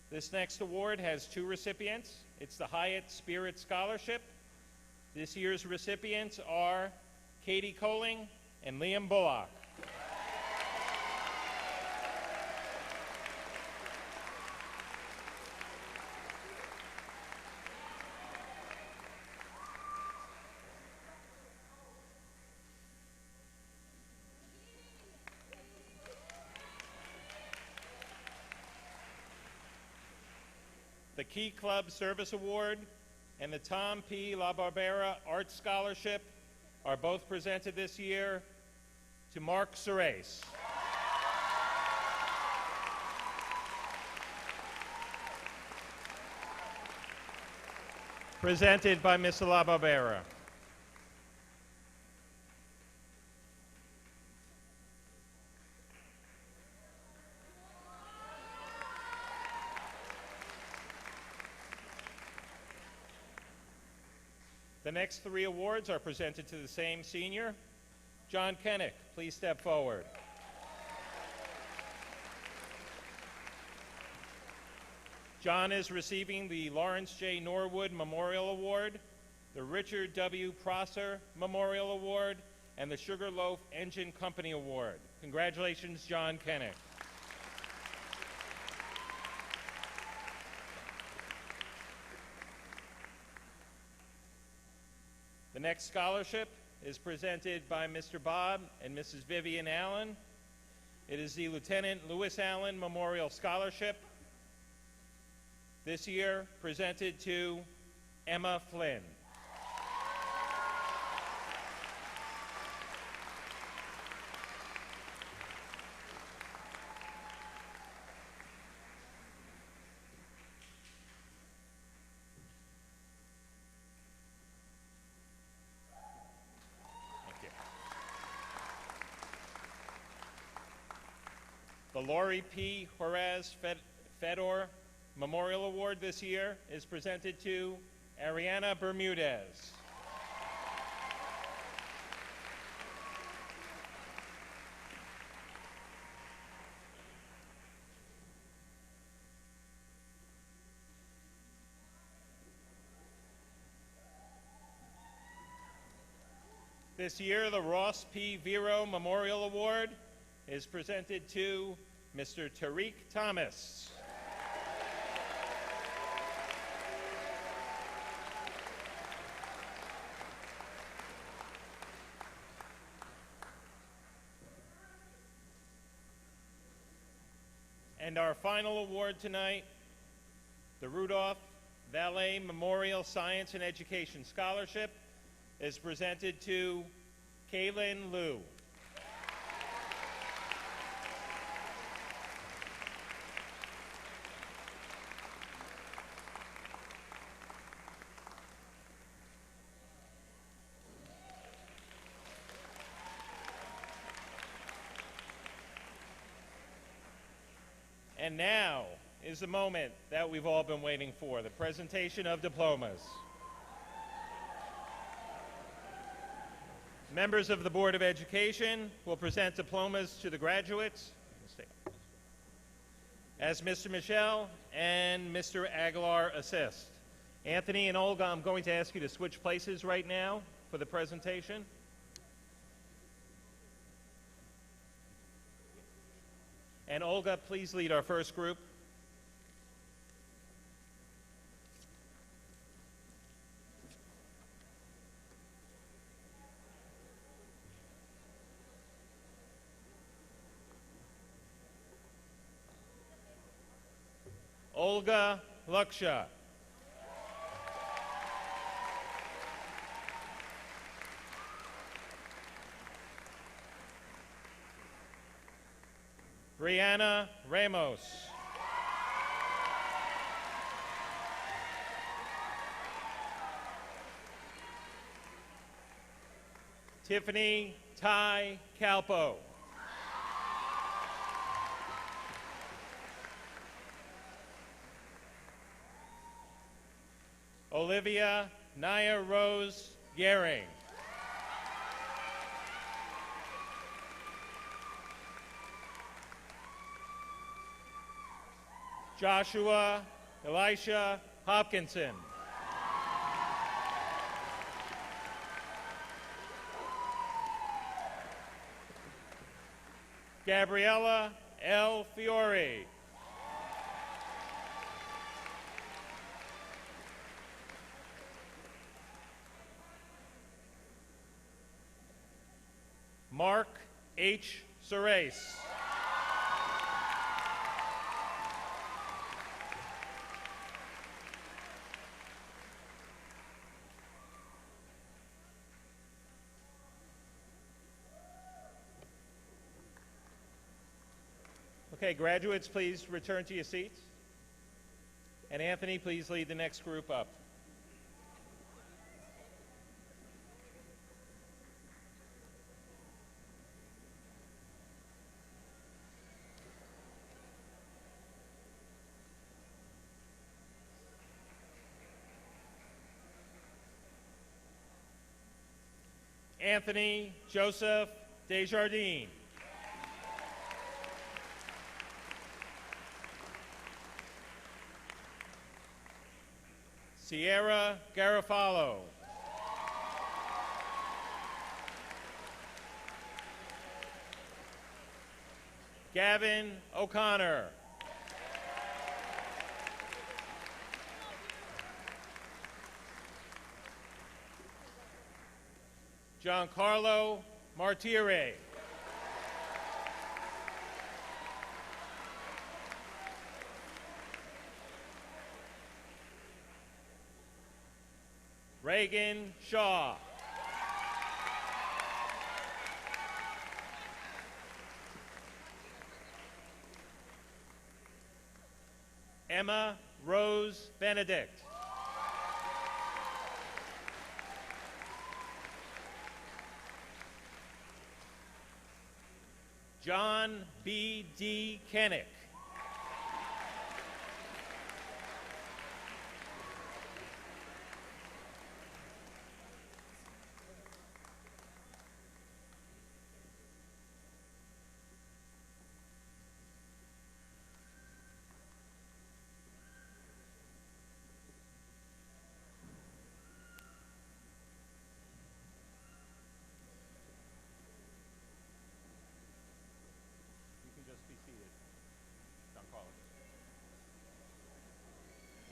This next award has two recipients. It's the Hyatt Spirit Scholarship. This year's recipients are Katie Coling and Liam Bullock. The Key Club Service Award and the Tom P. LaBarbera Arts Scholarship are both presented this year to Mark Serace. Presented by Ms. LaBarbera. The next three awards are presented to the same senior. John Kennick, please step forward. John is receiving the Lawrence J. Norwood Memorial Award, the Richard W. Prosser Memorial Award, and the Sugarloaf Engine Company Award. Congratulations, John Kennick. The next scholarship is presented by Mr. Bob and Mrs. Vivian Allen. It is the Lieutenant Lewis Allen Memorial Scholarship, this year presented to Emma Flynn. The Laurie P. Horaz Fedor Memorial Award this year is presented to Ariana Bermudez. This year, the Ross P. Vero Memorial Award is presented to Mr. Tariq Thomas. And our final award tonight, the Rudolph Valet Memorial Science and Education Scholarship, is presented to Kaylin Liu. And now is the moment that we've all been waiting for, the presentation of diplomas. Members of the Board of Education will present diplomas to the graduates, as Mr. Michel and Mr. Aguilar assist. Anthony and Olga, I'm going to ask you to switch places right now for the presentation. And Olga, please lead our first group. Olga Luksha. Brianna Ramos. Tiffany Ty Calpo. Olivia Naya Rose Gehring. Joshua Elisha Hopkinson. Gabriella L. Fiore. Mark H. Surace. Okay, graduates, please return to your seats. And Anthony, please lead the next group up. Anthony Joseph Desjardins. Sierra Garofalo. Gavin O'Connor. Giancarlo Martire. Reagan Shaw. Emma Rose Benedict. John B. D. Kennick.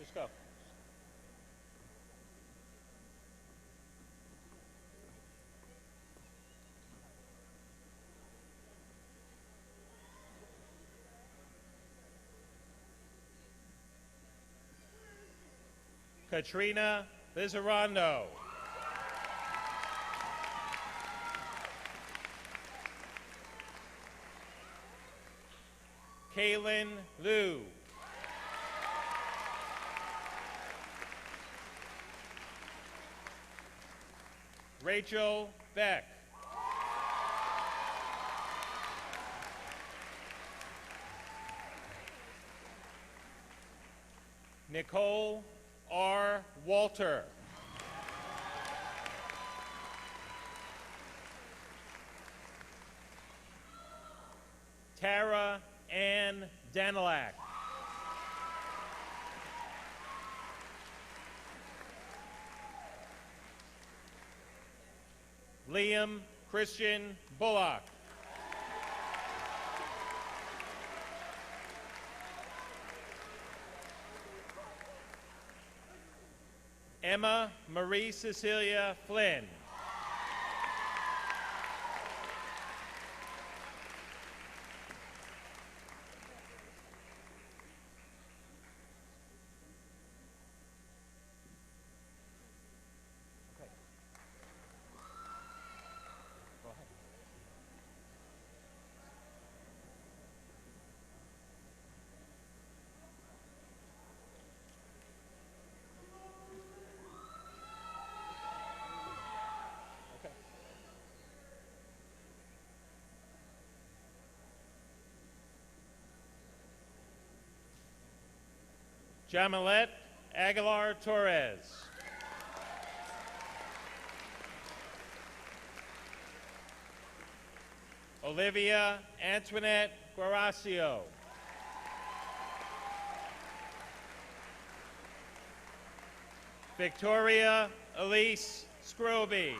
Just go. Katrina Lizarando. Kaylin Liu. Rachel Beck. Nicole R. Walter. Tara Ann Danilak. Liam Christian Bullock. Emma Marie Cecilia Flynn. Jamilet Aguilar Torres. Olivia Antoinette Guaracio. Victoria Elise Scroby.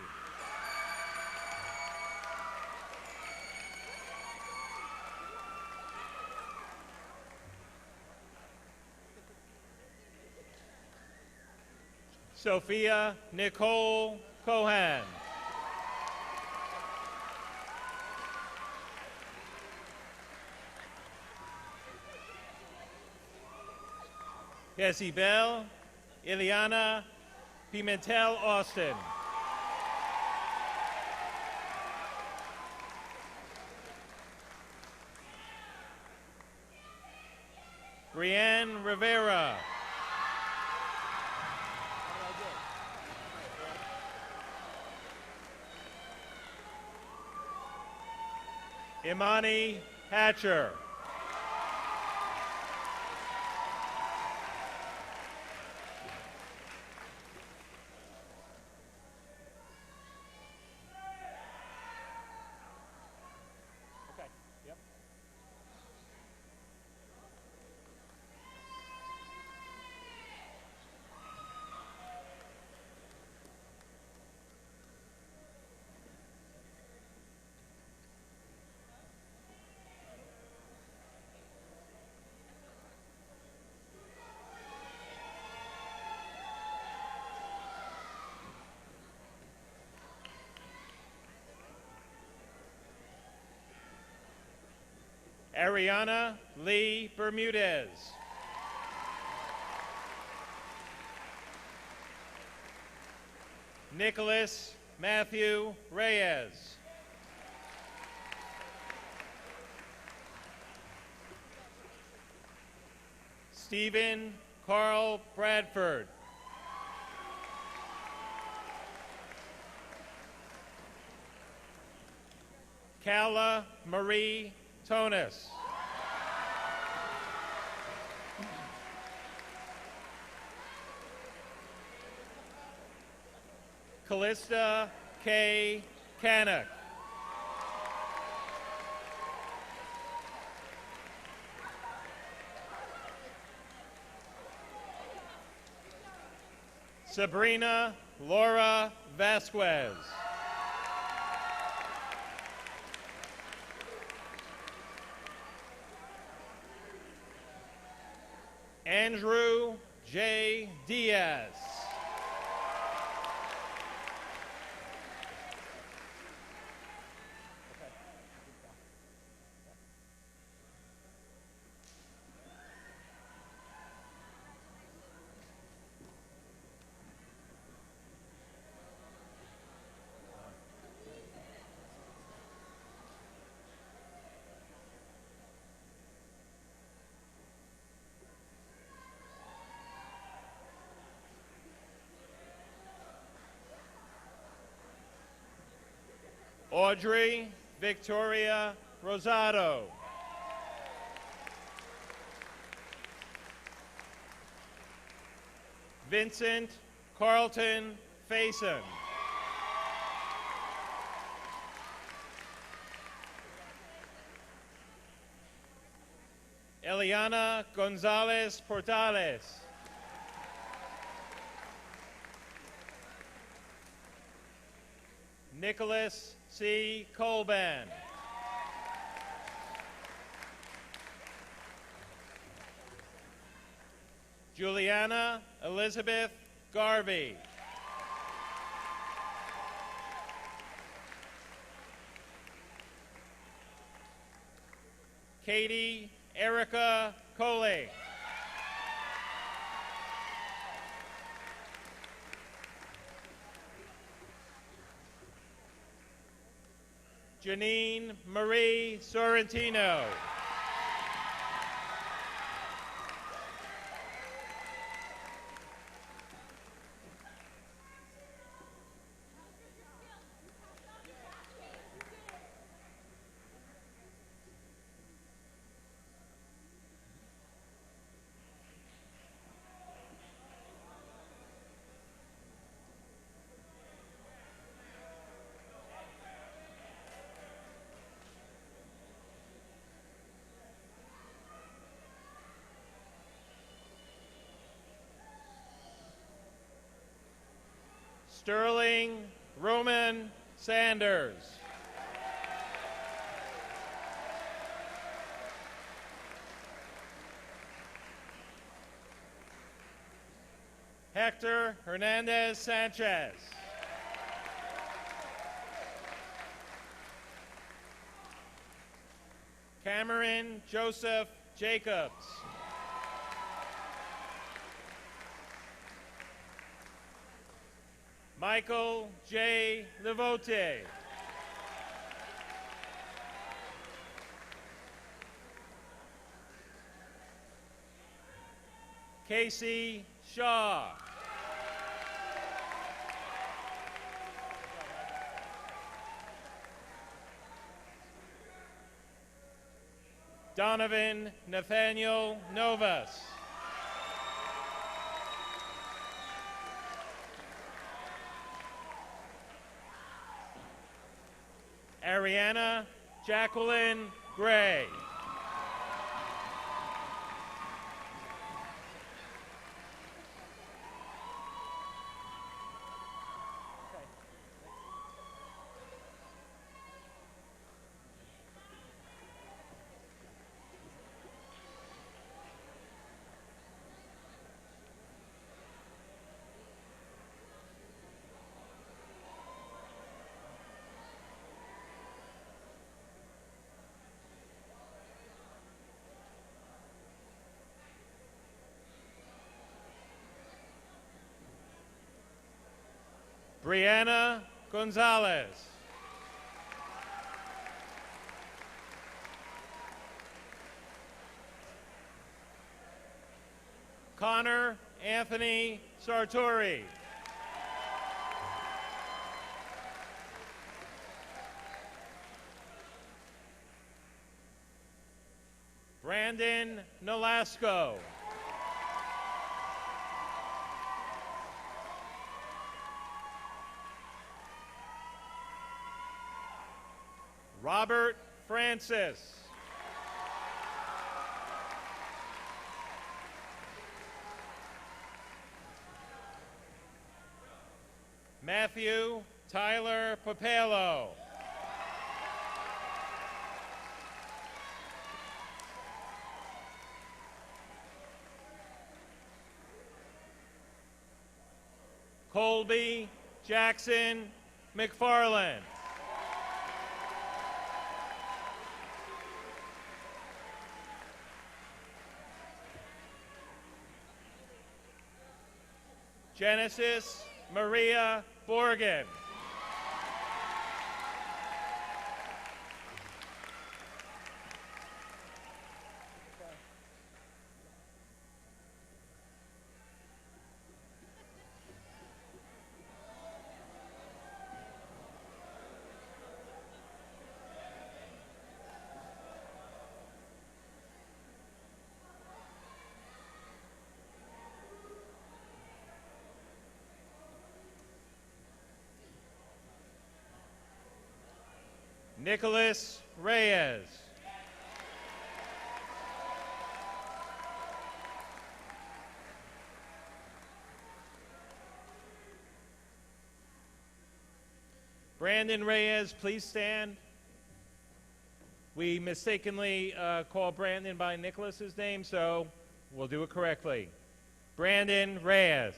Sophia Nicole Cohan. Jezibel Ileana Pimentel Austin. Brianne Rivera. Imani Hatcher. Ariana Lee Bermudez. Nicholas Matthew Reyes. Stephen Carl Bradford. Kala Marie Tonis. Callista K. Canuck. Sabrina Laura Vasquez. Andrew J. Diaz. Audrey Victoria Rosado. Vincent Carlton Faison. Eliana Gonzalez Portales. Nicholas C. Colban. Juliana Elizabeth Garvey. Katie Erica Coley. Janine Marie Sorrentino. Sterling Roman Sanders. Hector Hernandez Sanchez. Cameron Joseph Jacobs. Michael J. Levote. Casey Shaw. Donovan Nathaniel Novas. Ariana Jacqueline Gray. Brianna Gonzalez. Connor Anthony Sartori. Brandon Nolasco. Robert Francis. Matthew Tyler Papelo. Colby Jackson McFarland. Genesis Maria Borgen. Nicholas Reyes. Brandon Reyes, please stand. We mistakenly called Brandon by Nicholas's name, so we'll do it correctly. Brandon Reyes.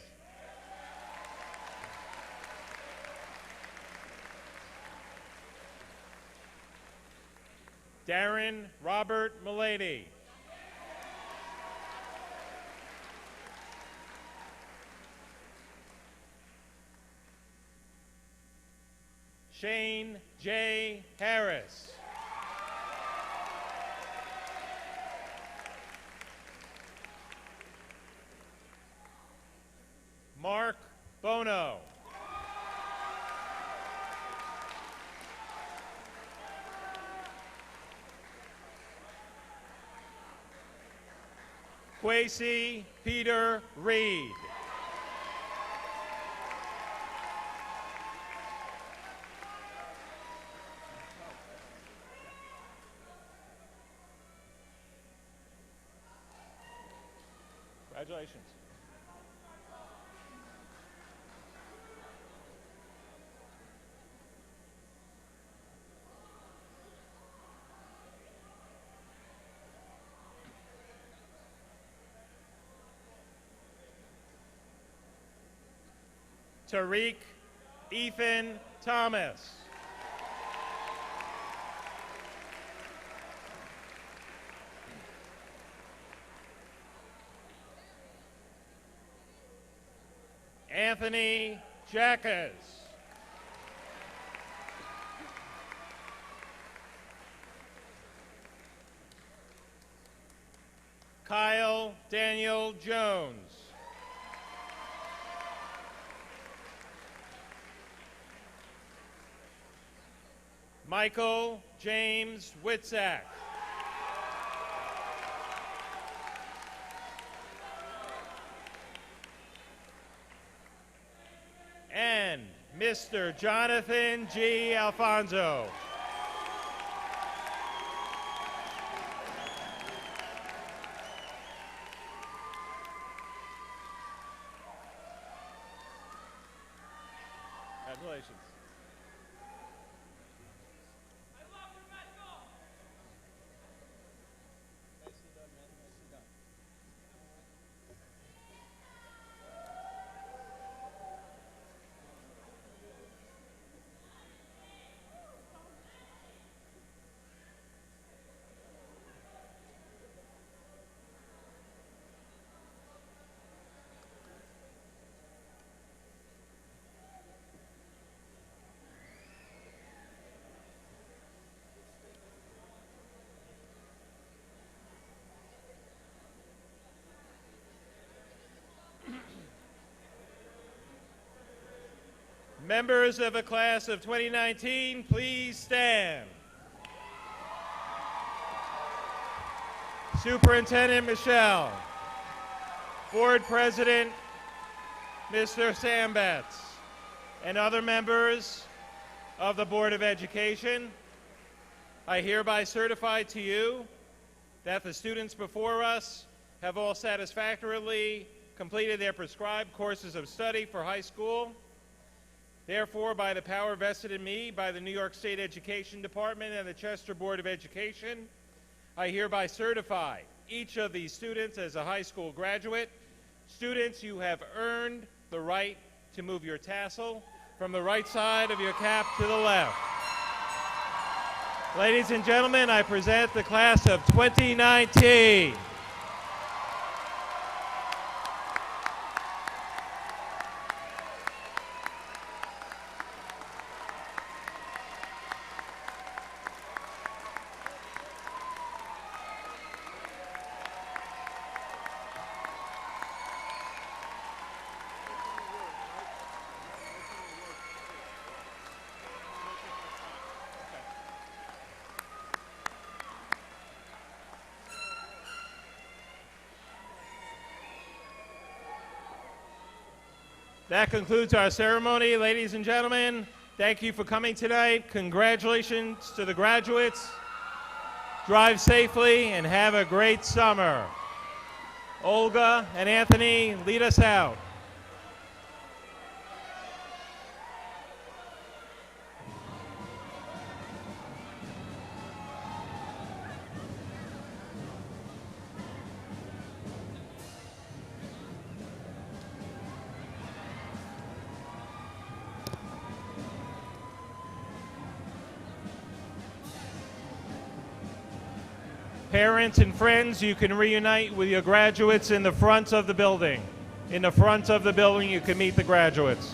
Darren Robert Milady. Shane J. Harris. Mark Bono. Quasi Peter Reed. Congratulations. Tariq Ethan Thomas. Anthony Jackas. Kyle Daniel Jones. Michael James Witzak. And Mr. Jonathan G. Alfonso. Congratulations. Members of the class of 2019, please stand. Superintendent Michelle, Board President Mr. Sambetz, and other members of the Board of Education, I hereby certify to you that the students before us have all satisfactorily completed their prescribed courses of study for high school. Therefore, by the power vested in me by the New York State Education Department and the Chester Board of Education, I hereby certify each of these students as a high school graduate. Students, you have earned the right to move your tassel from the right side of your cap to the left. Ladies and gentlemen, I present the class of 2019. That concludes our ceremony. Ladies and gentlemen, thank you for coming tonight. Congratulations to the graduates. Drive safely and have a great summer. Olga and Anthony, lead us out. Parents and friends, you can reunite with your graduates in the front of the building. In the front of the building, you can meet the graduates.